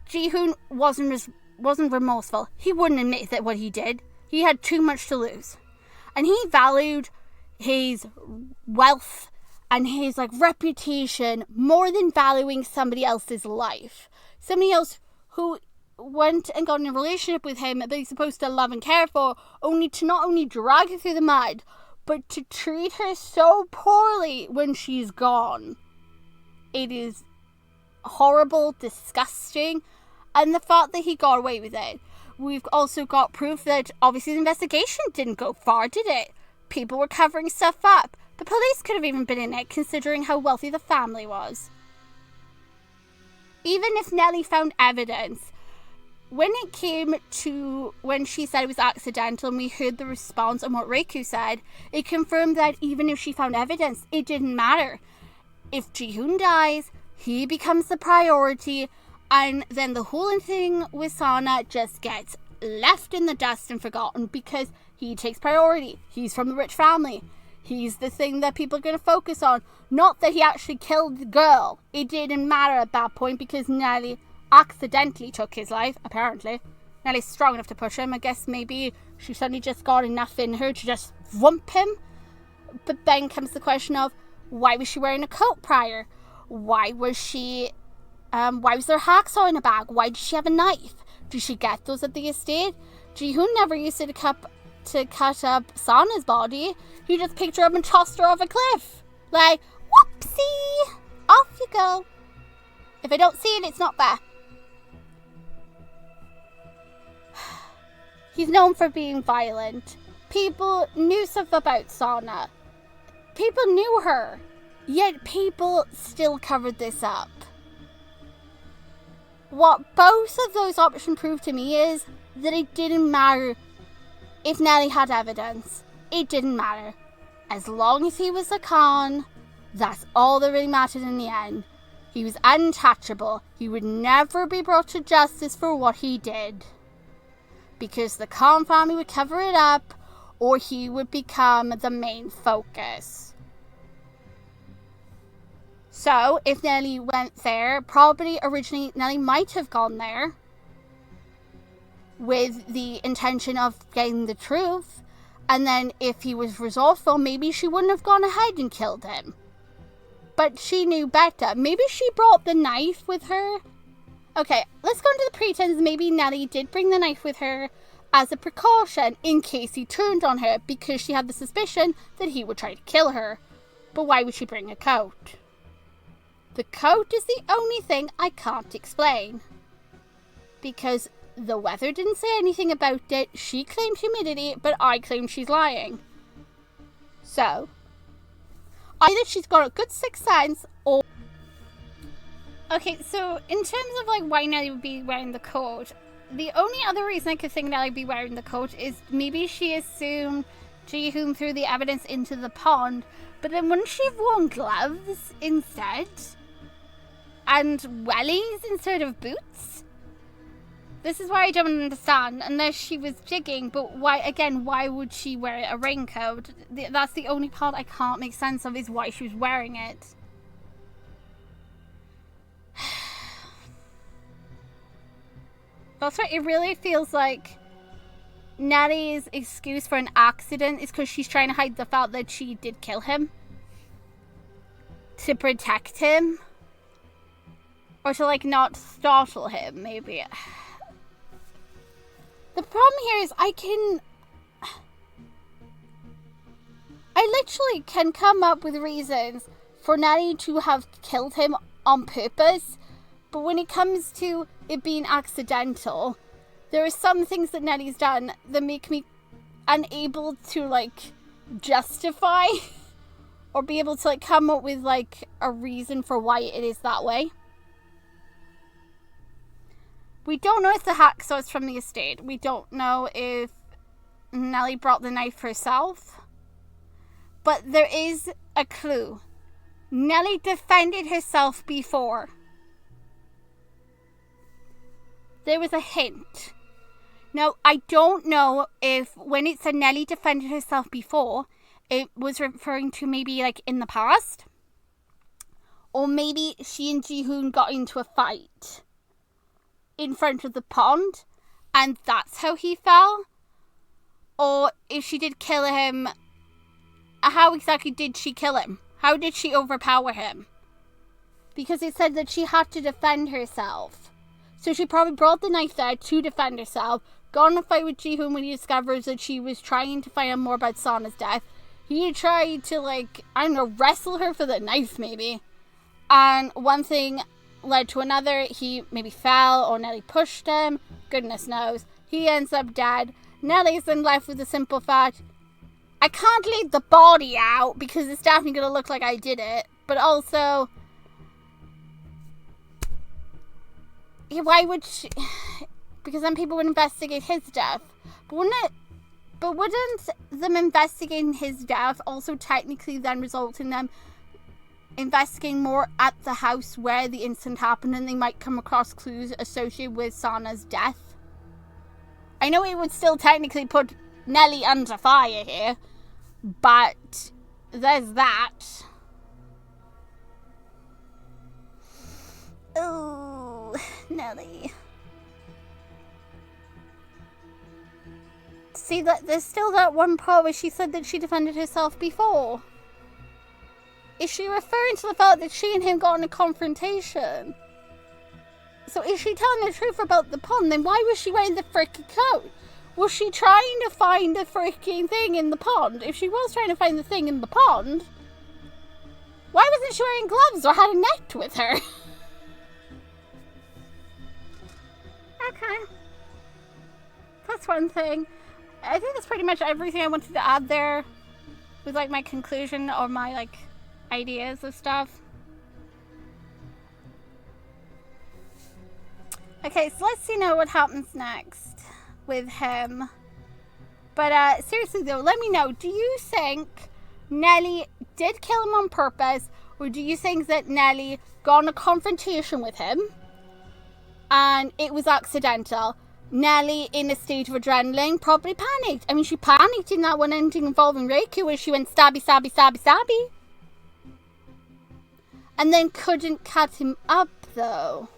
Ji-hoon wasn't remorseful. He wouldn't admit that what he did. He had too much to lose. And he valued his wealth and his reputation more than valuing somebody else's life. Somebody else who went and got in a relationship with him that he's supposed to love and care for, only to not only drag her through the mud, but to treat her so poorly when she's gone. It is horrible, disgusting, and the fact that he got away with it. We've also got proof that obviously the investigation didn't go far, did it? People were covering stuff up. The police could have even been in it, considering how wealthy the family was. Even if Nelli found evidence, when it came to when she said it was accidental and we heard the response on what Raku said, it confirmed that even if she found evidence, it didn't matter. If Ji-hoon dies, he becomes the priority, and then the whole thing with Sana just gets left in the dust and forgotten because he takes priority. He's from the rich family. He's the thing that people are going to focus on. Not that he actually killed the girl. It didn't matter at that point because Nelli accidentally took his life, apparently. Nelli's strong enough to push him. I guess maybe she suddenly just got enough in her to just whump him. But then comes the question of, why was she wearing a coat prior? Why was there hacksaw in a bag? Why did she have a knife? Did she get those at the estate? Ji-hoon never used it to cut up Sana's body. He just picked her up and tossed her off a cliff. Whoopsie! Off you go. If I don't see it, it's not there. He's known for being violent. People knew stuff about Sana. People knew her. Yet people still covered this up. What both of those options proved to me is that it didn't matter if Nelli had evidence. It didn't matter. As long as he was a con, that's all that really mattered in the end. He was untouchable. He would never be brought to justice for what he did. Because the Khan family would cover it up, or he would become the main focus. So, if Nelli went there, probably originally Nelli might have gone there with the intention of getting the truth. And then if he was resourceful, maybe she wouldn't have gone ahead and killed him. But she knew better. Maybe she brought the knife with her. Okay, let's go into the pretense maybe Nelli did bring the knife with her as a precaution in case he turned on her because she had the suspicion that he would try to kill her. But why would she bring a coat? The coat is the only thing I can't explain. Because the weather didn't say anything about it. She claimed humidity, but I claim she's lying. So, either she's got a good sixth sense or... Okay, so in terms of why Nelli would be wearing the coat, the only other reason I could think Nelli be wearing the coat is maybe she assumed Ji-hoon threw the evidence into the pond, but then wouldn't she have worn gloves instead? And wellies instead of boots? This is why I don't understand, unless she was jigging, but why would she wear a raincoat? That's the only part I can't make sense of, is why she was wearing it. That's why it really feels like Nelli's excuse for an accident is because she's trying to hide the fact that she did kill him. To protect him. Or to, like, not startle him, maybe. The problem here is I literally can come up with reasons for Nelli to have killed him on purpose. But when it comes to it being accidental, there are some things that Nelli's done that make me unable to, like, justify or be able to, like, come up with, like, a reason for why it is that way. We don't know if the hacksaw is from the estate. We don't know if Nelli brought the knife herself. But there is a clue. Nelli defended herself before. There was a hint. Now, I don't know if when it said Nelli defended herself before, it was referring to maybe like in the past. Or maybe she and Ji-hoon got into a fight in front of the pond and that's how he fell. Or if she did kill him, how exactly did she kill him? How did she overpower him? Because it said that she had to defend herself. So she probably brought the knife there to defend herself, got in a fight with Ji-hoon when he discovers that she was trying to find out more about Sana's death. He tried to, like, I don't know, wrestle her for the knife maybe. And one thing led to another. He maybe fell or Nelli pushed him. Goodness knows. He ends up dead. Nelli's then left with the simple fact, I can't leave the body out because it's definitely going to look like I did it. But also, why would she? Because then people would investigate his death. But wouldn't them investigating his death also technically then result in them investigating more at the house where the incident happened, and they might come across clues associated with Sana's death? I know it would still technically put Nelli under fire here, but there's that. Oh, Nelli. See, that there's still that one part where she said that she defended herself before. Is she referring to the fact that she and him got in a confrontation? So is she telling the truth about the pond? Then why was she wearing the frickin' coat? Was she trying to find the frickin' thing in the pond? If she was trying to find the thing in the pond, why wasn't she wearing gloves or had a net with her? Okay. That's one thing. I think that's pretty much everything I wanted to add there with, like, my conclusion or my, like, ideas of stuff. Okay, so let's see now what happens next with him. But seriously though, let me know, do you think Nelli did kill him on purpose, or do you think that Nelli got in a confrontation with him and it was accidental? Nelli, in a state of adrenaline, probably panicked. I mean, she panicked in that one ending involving Raku where she went stabby, stabby, stabby, stabby. And then couldn't cut him up, though.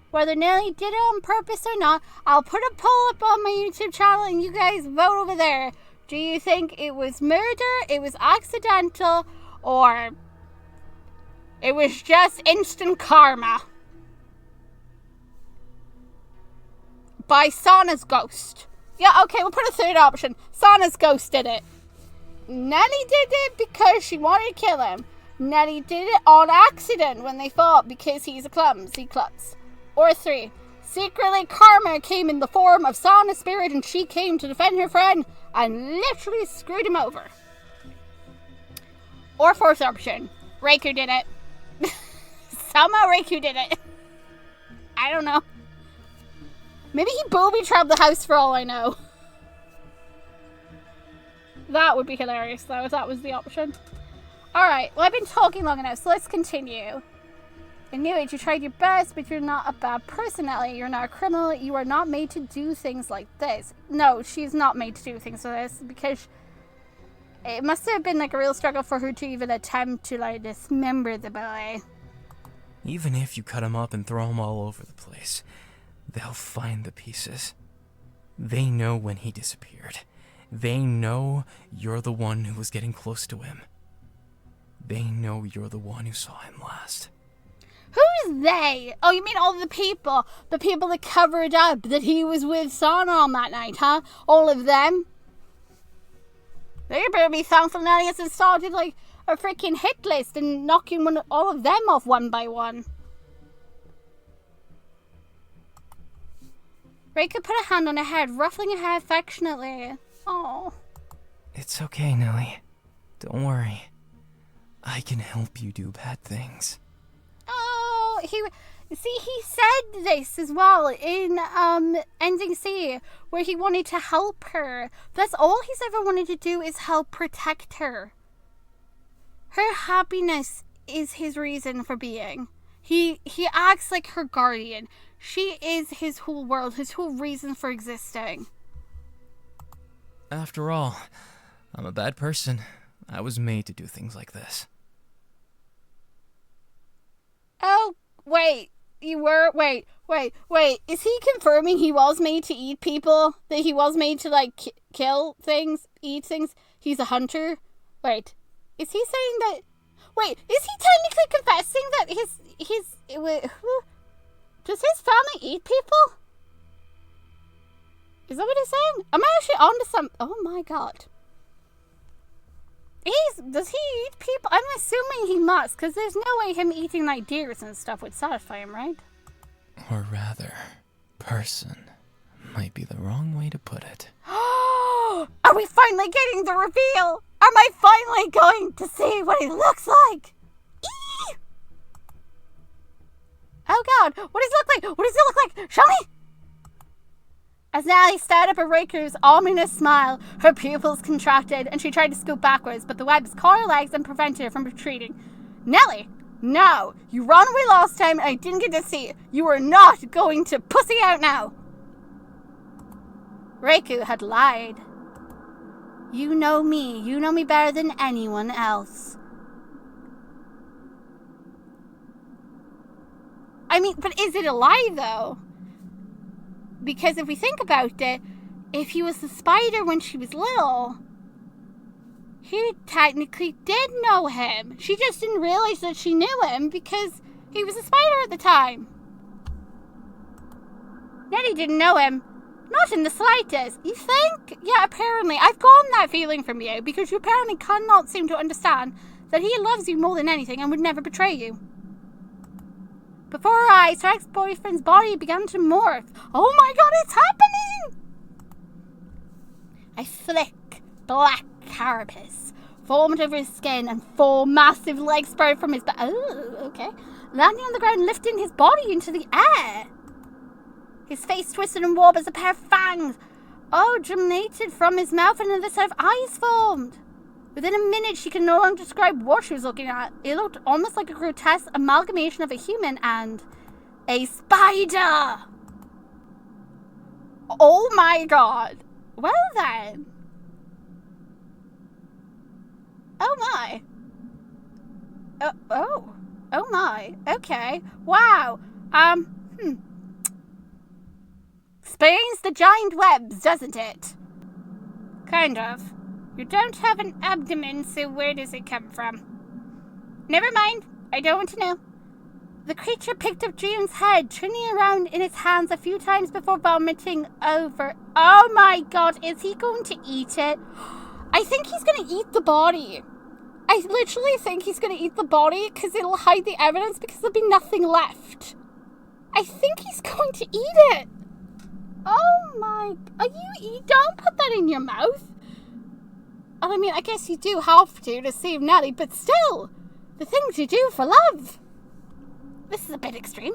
Whether Nelli did it on purpose or not, I'll put a poll up on my YouTube channel and you guys vote over there. Do you think it was murder, it was accidental, or it was just instant karma? By Sana's ghost. Yeah, okay, we'll put a third option. Sana's ghost did it. Nelli did it because she wanted to kill him. Nelli did it on accident when they fought because he's a clumsy klutz. Or 3. Secretly, karma came in the form of Sana's spirit and she came to defend her friend and literally screwed him over. Or 4th option. Raku did it. Somehow Raku did it. I don't know. Maybe he booby-trapped the house for all I know. That would be hilarious, though, if that was the option. Alright, well, I've been talking long enough, so let's continue. I knew it. You tried your best, but you're not a bad person, Nelli. You're not a criminal. You are not made to do things like this. No, she's not made to do things like this, because it must have been, like, a real struggle for her to even attempt to, like, dismember the boy. Even if you cut him up and throw him all over the place, they'll find the pieces. They know when he disappeared. They know you're the one who was getting close to him. They know you're the one who saw him last. Who's they? Oh, you mean all the people? The people that covered up that he was with Sana on that night, huh? All of them? They better be thankful Nelli hasn't started, like, a freaking hit list and knocking all of them off one by one. Raku put a hand on her head, ruffling her hair affectionately. Oh. It's okay, Nelli. Don't worry. I can help you do bad things. Oh, he said this as well in Ending C, where he wanted to help her. That's all he's ever wanted to do, is help protect her. Her happiness is his reason for being. He acts like her guardian. She is his whole world, his whole reason for existing. After all, I'm a bad person. I was made to do things like this. Oh, wait. You were? Wait. Is he confirming he was made to eat people? That he was made to, like, kill things? Eat things? He's a hunter? Wait. Is he saying that... Wait, is he technically confessing that does his family eat people? Is that what he's saying? Am I actually onto some... Oh my god. Does he eat people? I'm assuming he must, because there's no way him eating, like, deers and stuff would satisfy him, right? Or rather, person might be the wrong way to put it. Are we finally getting the reveal? Am I finally going to see what he looks like? Eee! Oh god, what does he look like? What does he look like? Show me! As Nelli stared up at Raku's ominous smile, her pupils contracted and she tried to scoot backwards, but the webs caught her legs and prevented her from retreating. Nelli! No! You ran away last time and I didn't get to see it. You are not going to pussy out now! Raku had lied. You know me better than anyone else. I mean, but is it a lie, though? Because if we think about it, if he was the spider when she was little, he technically did know him. She just didn't realize that she knew him because he was a spider at the time. Nelli didn't know him. Not in the slightest. You think? Yeah, apparently. I've gotten that feeling from you because you apparently cannot seem to understand that he loves you more than anything and would never betray you. Before her eyes, her ex-boyfriend's body began to morph. Oh my god, it's happening! A thick, black carapace formed over his skin and 4 massive legs spread from his back. Oh, okay. Landing on the ground, lifting his body into the air. His face twisted and warped as a pair of fangs, germinated from his mouth, and another set of eyes formed. Within a minute, she could no longer describe what she was looking at. It looked almost like a grotesque amalgamation of a human and a spider. Oh my god. Well then. Oh my. Oh my. Okay. Wow. Explains the giant webs, doesn't it? Kind of. You don't have an abdomen, so where does it come from? Never mind. I don't want to know. The creature picked up June's head, turning around in its hands a few times before vomiting over. Oh my god, is he going to eat it? I think he's going to eat the body. I literally think he's going to eat the body because it'll hide the evidence because there'll be nothing left. I think he's going to eat it. Oh my... Don't put that in your mouth. I mean, I guess you do have to save Nelli, but still, the things you do for love. This is a bit extreme.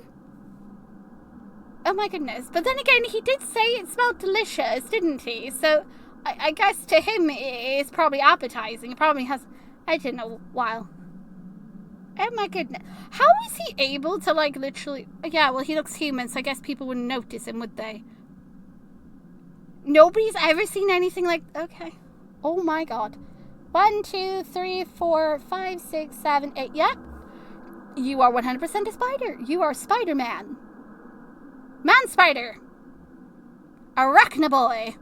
Oh my goodness. But then again, he did say it smelled delicious, didn't he? So I guess to him it's probably appetizing. It probably has, I don't know, wow. Oh my goodness. How is he able to, like, literally... Yeah, well, he looks human, so I guess people wouldn't notice him, would they? Nobody's ever seen anything like... Okay. Oh my god. 1, 2, 3, 4, 5, 6, 7, 8. Yeah. You are 100% a spider. You are Spider-Man. Man-spider. Arachnaboy.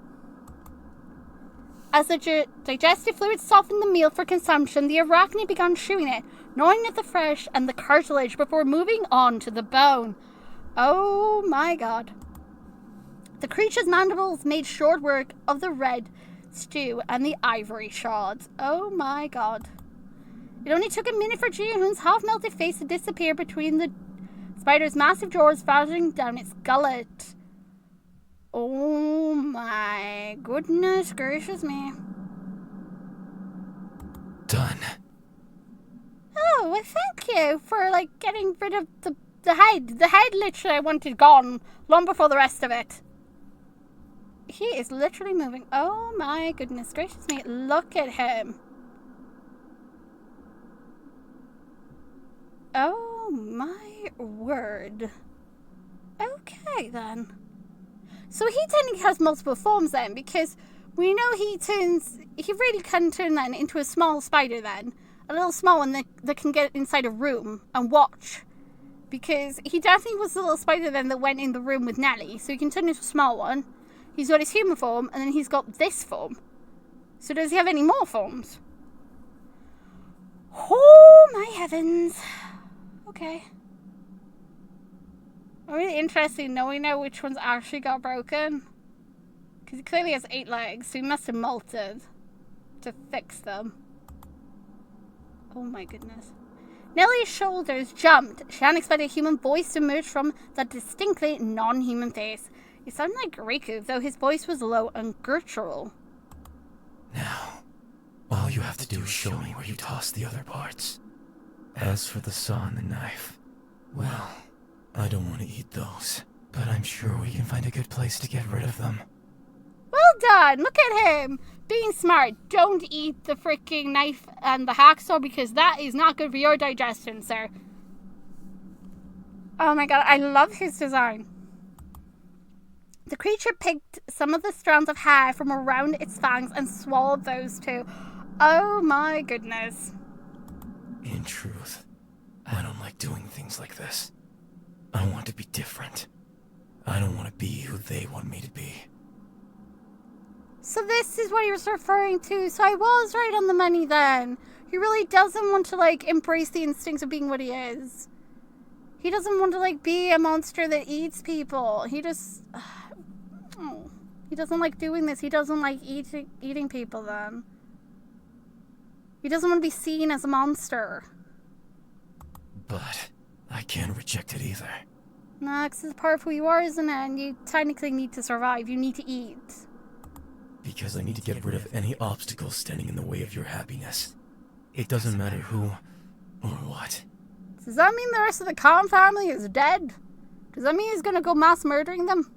As the digestive fluid softened the meal for consumption, the arachnid began chewing it, gnawing at the flesh and the cartilage before moving on to the bone. Oh my god. The creature's mandibles made short work of the red stew and the ivory shards. Oh my god. It only took a minute for Ji-hoon's half-melted face to disappear between the spider's massive jaws flattening down its gullet. Oh my goodness gracious me. Done. Oh, well, thank you for, like, getting rid of the head. The head, literally, I wanted gone long before the rest of it. He is literally moving. Oh my goodness gracious me. Look at him. Oh my word. Okay, then. So he technically has multiple forms then, because we know he really can turn then into a small spider then. A little small one that can get inside a room and watch. Because he definitely was the little spider then that went in the room with Nelli. So he can turn into a small one. He's got his human form, and then he's got this form. So does he have any more forms? Oh my heavens. Okay. I'm really interested in knowing now which ones actually got broken. Because he clearly has 8 legs, so he must have molted to fix them. Oh my goodness. Nelli's shoulders jumped. She hadn't expected a human voice to emerge from that distinctly non-human face. He sounded like Raku, though his voice was low and guttural. Now, all you have to do is show me where you tossed the other parts. As for the saw and the knife, well, I don't want to eat those, but I'm sure we can find a good place to get rid of them. Well done! Look at him! Being smart. Don't eat the freaking knife and the hacksaw because that is not good for your digestion, sir. Oh my god, I love his design. The creature picked some of the strands of hair from around its fangs and swallowed those too. Oh my goodness. In truth, I don't like doing things like this. I want to be different. I don't want to be who they want me to be. So this is what he was referring to. So I was right on the money then. He really doesn't want to, like, embrace the instincts of being what he is. He doesn't want to, like, be a monster that eats people. He just... Oh, he doesn't like doing this. He doesn't like eating people then. He doesn't want to be seen as a monster. But I can't reject it either. Nah, 'cause it's part of who you are, isn't it? And you technically need to survive. You need to eat. Because I need to get rid of any obstacles standing in the way of your happiness. It doesn't matter who or what. Does that mean the rest of the Khan family is dead? Does that mean he's gonna go mass murdering them?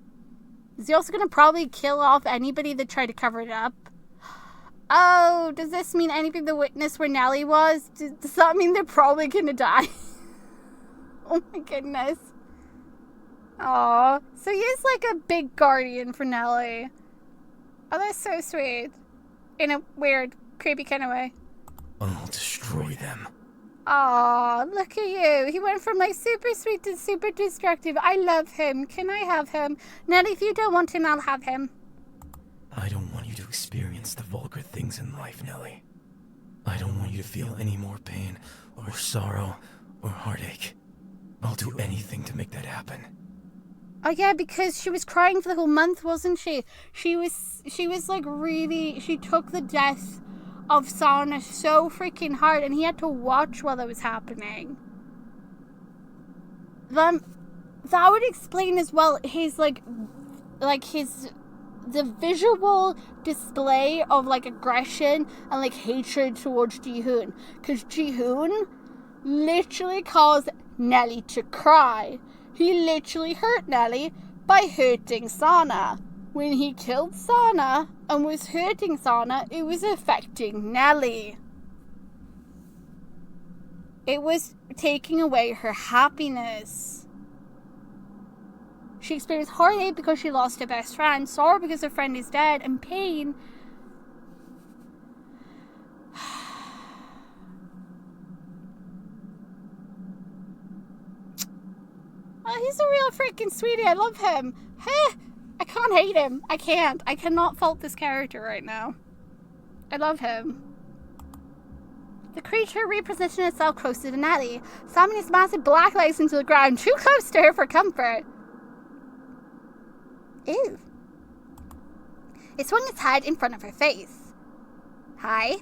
Is he also gonna probably kill off anybody that tried to cover it up? Oh, does this mean anybody that witnessed where Nelli was? Does that mean they're probably gonna die? Oh my goodness. Aw. So he is like a big guardian for Nelli. Oh, that's so sweet. In a weird, creepy kind of way. I'll destroy them. Aw, look at you. He went from like super sweet to super destructive. I love him. Can I have him? Nelli, if you don't want him, I'll have him. I don't want you to experience the vulgar things in life, Nelli. I don't want you to feel any more pain, or sorrow, or heartache. I'll do anything to make that happen. Oh yeah, because she was crying for the whole month, wasn't she? She was like really, she took the death of Sana so freaking hard, and he had to watch while that was happening. That would explain as well his the visual display of like aggression and like hatred towards Ji-hoon, because Ji-hoon literally caused Nelli to cry. He literally hurt Nelli by hurting Sana. When he killed Sana and was hurting Sana, it was affecting Nelli. It was taking away her happiness. She experienced heartache because she lost her best friend, sorrow because her friend is dead, and pain. Oh, he's a real freaking sweetie. I love him. I can't hate him. I can't. I cannot fault this character right now. I love him. The creature repositioned itself closer to Nelli, slamming its massive black legs into the ground, too close to her for comfort. Ew. It swung its head in front of her face. Hi.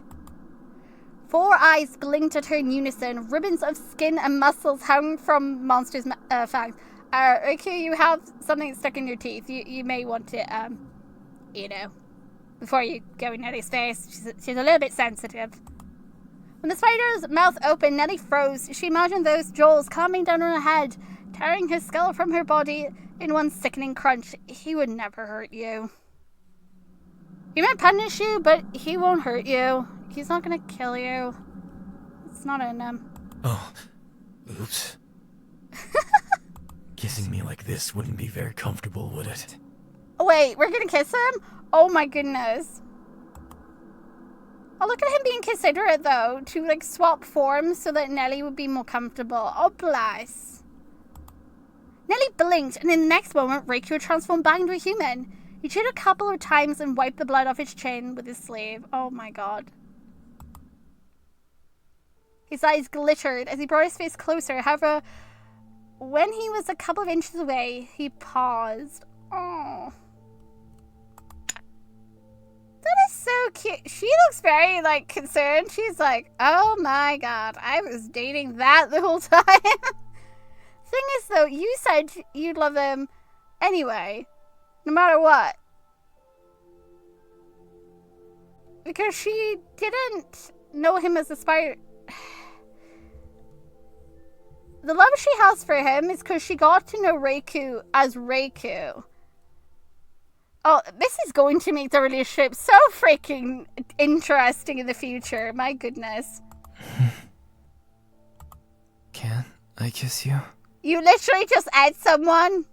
4 eyes blinked at her in unison. Ribbons of skin and muscles hung from monster's fangs. Raku, you have something stuck in your teeth. You may want to, before you go in Nelli's face. She's a little bit sensitive. When the spider's mouth opened, Nelli froze. She imagined those jaws coming down on her head, tearing her skull from her body in one sickening crunch. He would never hurt you. He might punish you, but he won't hurt you. He's not gonna kill you. It's not in him. Oh, oops. Kissing me like this wouldn't be very comfortable, would it? Wait, we're gonna kiss him? Oh my goodness. Oh, look at him being considerate, though, to, swap forms so that Nelli would be more comfortable. Oh, bless. Nelli blinked, and in the next moment, Raku transformed back into a human. He chewed a couple of times and wiped the blood off his chin with his sleeve. Oh, my God. His eyes glittered as he brought his face closer. However, when he was a couple of inches away, he paused. Oh. That is so cute. She looks very, concerned. She's like, oh my God, I was dating that the whole time. Thing is, though, you said you'd love him anyway, no matter what. Because she didn't know him as a spider. The love she has for him is because she got to know Raku as Raku. Oh, this is going to make the relationship so freaking interesting in the future. My goodness. Can I kiss you? You literally just ate someone?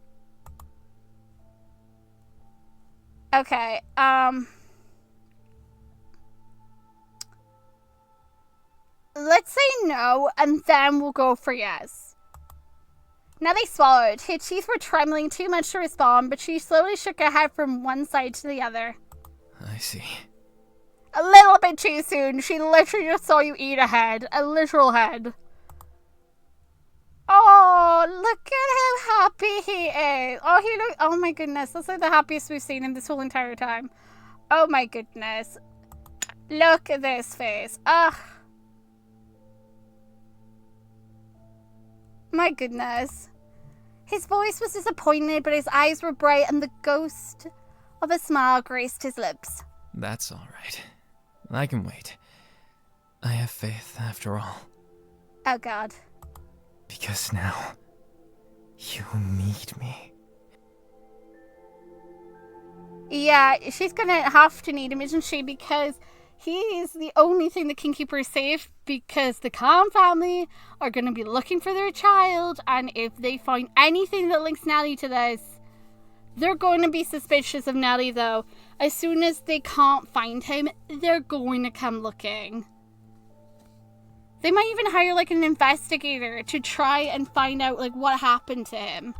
Okay, let's say no, and then we'll go for yes. Nelli swallowed. Her teeth were trembling too much to respond, but she slowly shook her head from one side to the other. I see. A little bit too soon. She literally just saw you eat a head. A literal head. Oh, look at how happy he is. Oh my goodness. That's like the happiest we've seen him this whole entire time. Oh my goodness. Look at this face. Ugh. My goodness. His voice was disappointed, but his eyes were bright and the ghost of a smile graced his lips. That's all right. I can wait. I have faith after all. Oh God. Because now, you need me. Yeah, she's gonna have to need him, isn't she? Because he's the only thing that can keep her safe, because the Khan family are going to be looking for their child, and if they find anything that links Nelli to this, they're going to be suspicious of Nelli, though. As soon as they can't find him, they're going to come looking. They might even hire, an investigator to try and find out, what happened to him.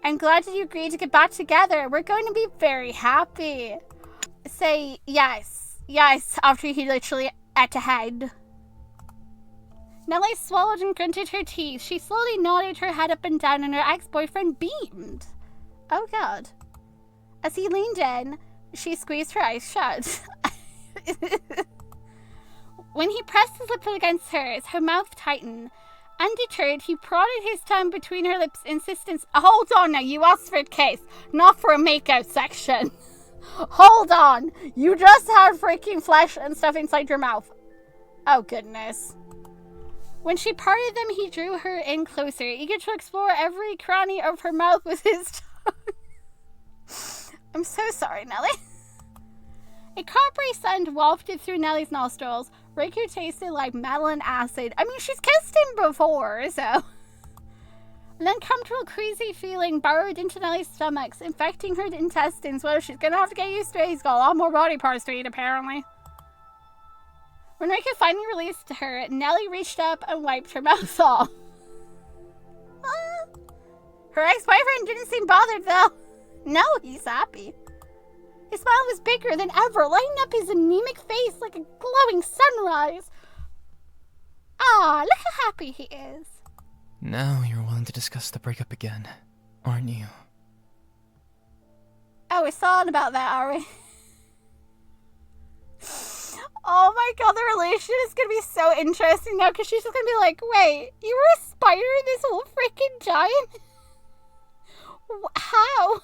I'm glad that you agreed to get back together. We're going to be very happy. Say yes. Yes, after he literally ate a head. Nelli swallowed and grunted her teeth. She slowly nodded her head up and down, and her ex-boyfriend beamed. Oh God. As he leaned in, she squeezed her eyes shut. When he pressed his lips against hers, her mouth tightened. Undeterred, he prodded his tongue between her lips, insistence. Hold on now, you asked for a kiss, not for a makeout section. Hold on, you just had freaking flesh and stuff inside your mouth. Oh goodness. When she parted them, he drew her in closer, eager to explore every cranny of her mouth with his tongue. I'm so sorry, Nelli. A coppery scent wafted through Nelli's nostrils. Raku tasted like metal and acid. I mean, she's kissed him before, so... An uncomfortable, queasy feeling burrowed into Nelli's stomach, infecting her intestines. Well, she's gonna have to get used to it. He's got a lot more body parts to eat, apparently. When Raku finally released her, Nelli reached up and wiped her mouth off. Her ex-boyfriend didn't seem bothered, though. No, he's happy. His smile was bigger than ever, lighting up his anemic face like a glowing sunrise. Ah, look how happy he is. Now you're willing to discuss the breakup again, aren't you? Oh, we're sorry about that, are we? Oh my god, the relationship is gonna be so interesting now, because she's just gonna be like, wait, you were a spider this whole freaking time? How?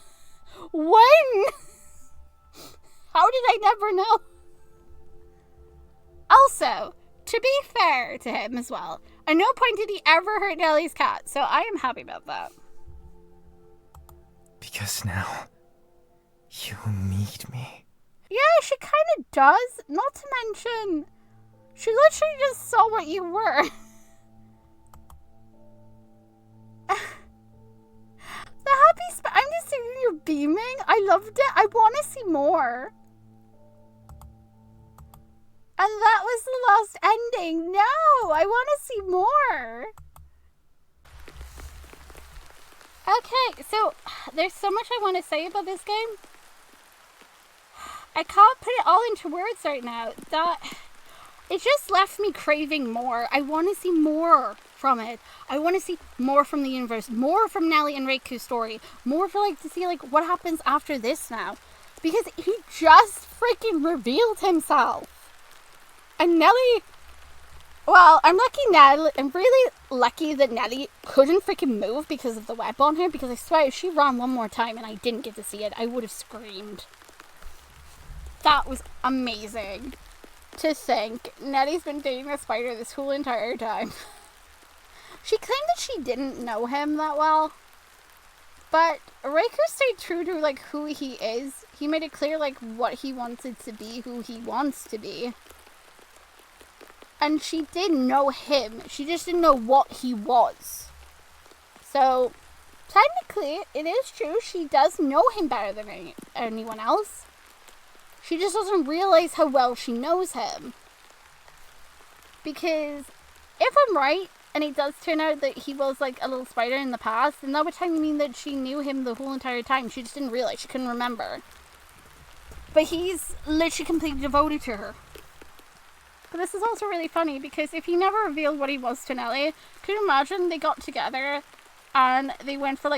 When? How did I never know? Also, to be fair to him as well, at no point did he ever hurt Nelli's cat, so I am happy about that. Because now, you need me. Yeah, she kind of does. Not to mention, she literally just saw what you were. The happy I'm just seeing you beaming. I loved it. I want to see more. And that was the last ending. No, I want to see more. Okay, so there's so much I want to say about this game. I can't put it all into words right now. It just left me craving more. I want to see more from it. I want to see more from the universe, more from Nelli and Raku's story, more for to see what happens after this now, because he just freaking revealed himself. And Nelli, well, I'm really lucky that Nelli couldn't freaking move because of the web on her, because I swear if she ran one more time and I didn't get to see it, I would have screamed. That was amazing. To think Nelli's been dating a spider this whole entire time. She claimed that she didn't know him that well, but Raku stayed true to who he is. He made it clear what he wanted to be, who he wants to be. And she did know him. She just didn't know what he was. So technically, it is true. She does know him better than anyone else. She just doesn't realize how well she knows him. Because if I'm right, and it does turn out that he was a little spider in the past, then that would technically mean that she knew him the whole entire time. She just didn't realize. She couldn't remember. But he's literally completely devoted to her. But this is also really funny, because if he never revealed what he was to Nelli, could you imagine they got together and they went for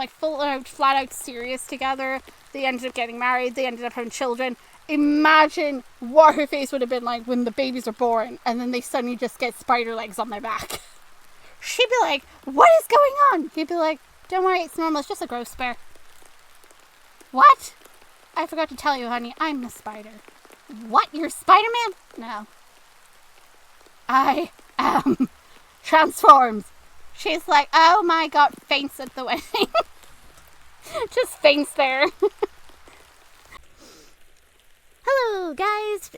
full out, flat out serious together. They ended up getting married. They ended up having children. Imagine what her face would have been like when the babies are born and then they suddenly just get spider legs on their back. She'd be like, what is going on? He'd be like, don't worry, it's normal. It's just a growth spur. What? I forgot to tell you, honey. I'm a spider. What? You're Spider-Man? No. I am transformed. She's like, oh my god, faints at the wedding. Just faints there. Hello guys,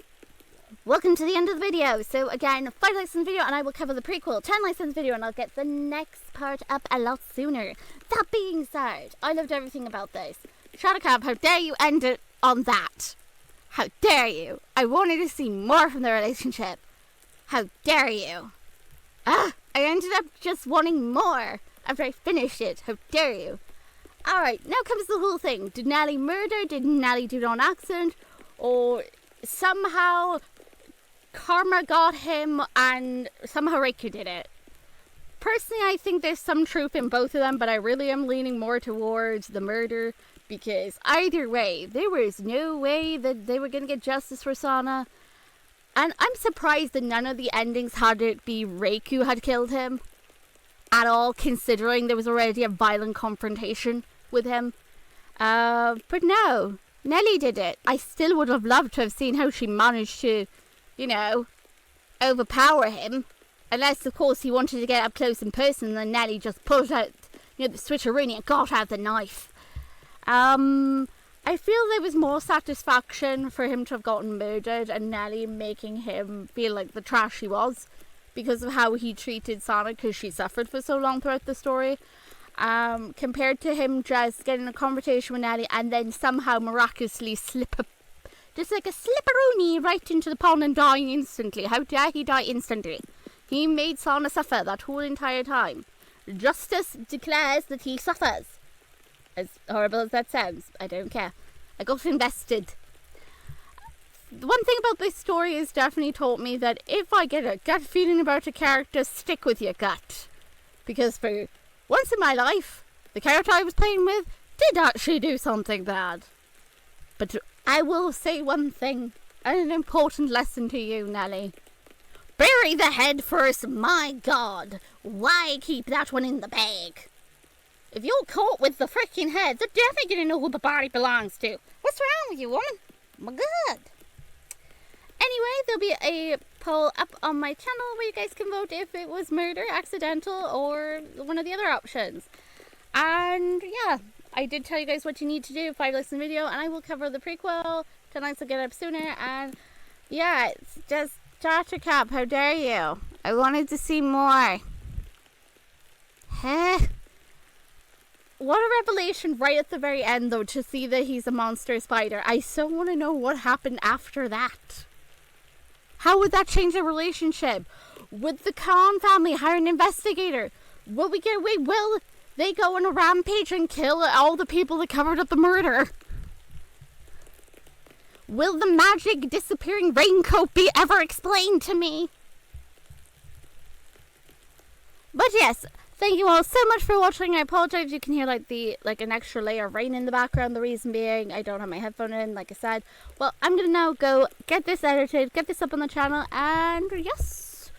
welcome to the end of the video. So again, 5 likes on the video and I will cover the prequel, 10 likes on the video and I'll get the next part up a lot sooner. That being said, I loved everything about this. Shadowcap, how dare you end it on that? How dare you? I wanted to see more from the relationship. How dare you? I ended up just wanting more after I finished it. How dare you? Alright, now comes the whole thing. Did Nelli murder? Did Nelli do it on accident? Or somehow karma got him and somehow Raku did it? Personally, I think there's some truth in both of them, but I really am leaning more towards the murder, because either way, there was no way that they were going to get justice for Sana. And I'm surprised that none of the endings had it be Raku had killed him at all, considering there was already a violent confrontation with him. But no, Nelli did it. I still would have loved to have seen how she managed to, overpower him Unless, of course, he wanted to get up close and personal, and then Nelli just pulled out, the switcheroonie and got out the knife. I feel there was more satisfaction for him to have gotten murdered and Nelli making him feel like the trash he was because of how he treated Sana, because she suffered for so long throughout the story, compared to him just getting a conversation with Nelli and then somehow miraculously just like a slipperoonie right into the pond and dying instantly. How dare he die instantly? He made Sana suffer that whole entire time. Justice declares that he suffers. As horrible as that sounds, I don't care. I got invested. One thing about this story has definitely taught me that if I get a gut feeling about a character, stick with your gut. Because for once in my life, the character I was playing with did actually do something bad. But I will say one thing, an important lesson to you, Nelli. Bury the head first, my God. Why keep that one in the bag? If you're caught with the freaking head, they're definitely going to know who the body belongs to. What's wrong with you, woman? My God. Anyway, there'll be a poll up on my channel where you guys can vote if it was murder, accidental, or one of the other options. And yeah, I did tell you guys what you need to do if I listen video, and I will cover the prequel. Tonight's will get up sooner, and yeah, it's just Dr. Cap, how dare you? I wanted to see more. Huh? What a revelation right at the very end, though, to see that he's a monster spider. I so want to know what happened after that. How would that change the relationship? Would the Khan family hire an investigator? Will we get away? Will they go on a rampage and kill all the people that covered up the murder? Will the magic disappearing raincoat be ever explained to me? But yes, thank you all so much for watching. I apologize if you can hear like an extra layer of rain in the background. The reason being I don't have my headphone in, like I said. Well, I'm gonna now go get this edited, get this up on the channel, and yes.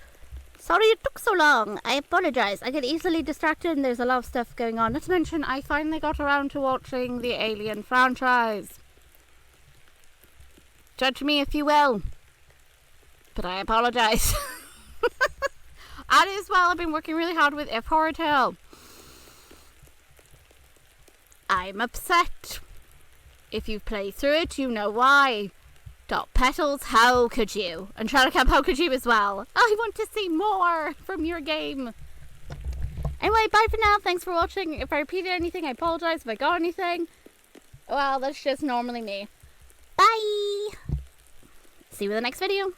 Sorry it took so long. I apologize. I get easily distracted and there's a lot of stuff going on. Not to mention I finally got around to watching the Alien franchise. Judge me if you will. But I apologize. And as well, I've been working really hard with If Horror Tale. I'm upset. If you've played through it, you know why. Dot Petals, how could you? And Shadow Camp, how could you as well? I want to see more from your game. Anyway, bye for now. Thanks for watching. If I repeated anything, I apologize. If I got anything, well, that's just normally me. Bye! See you in the next video.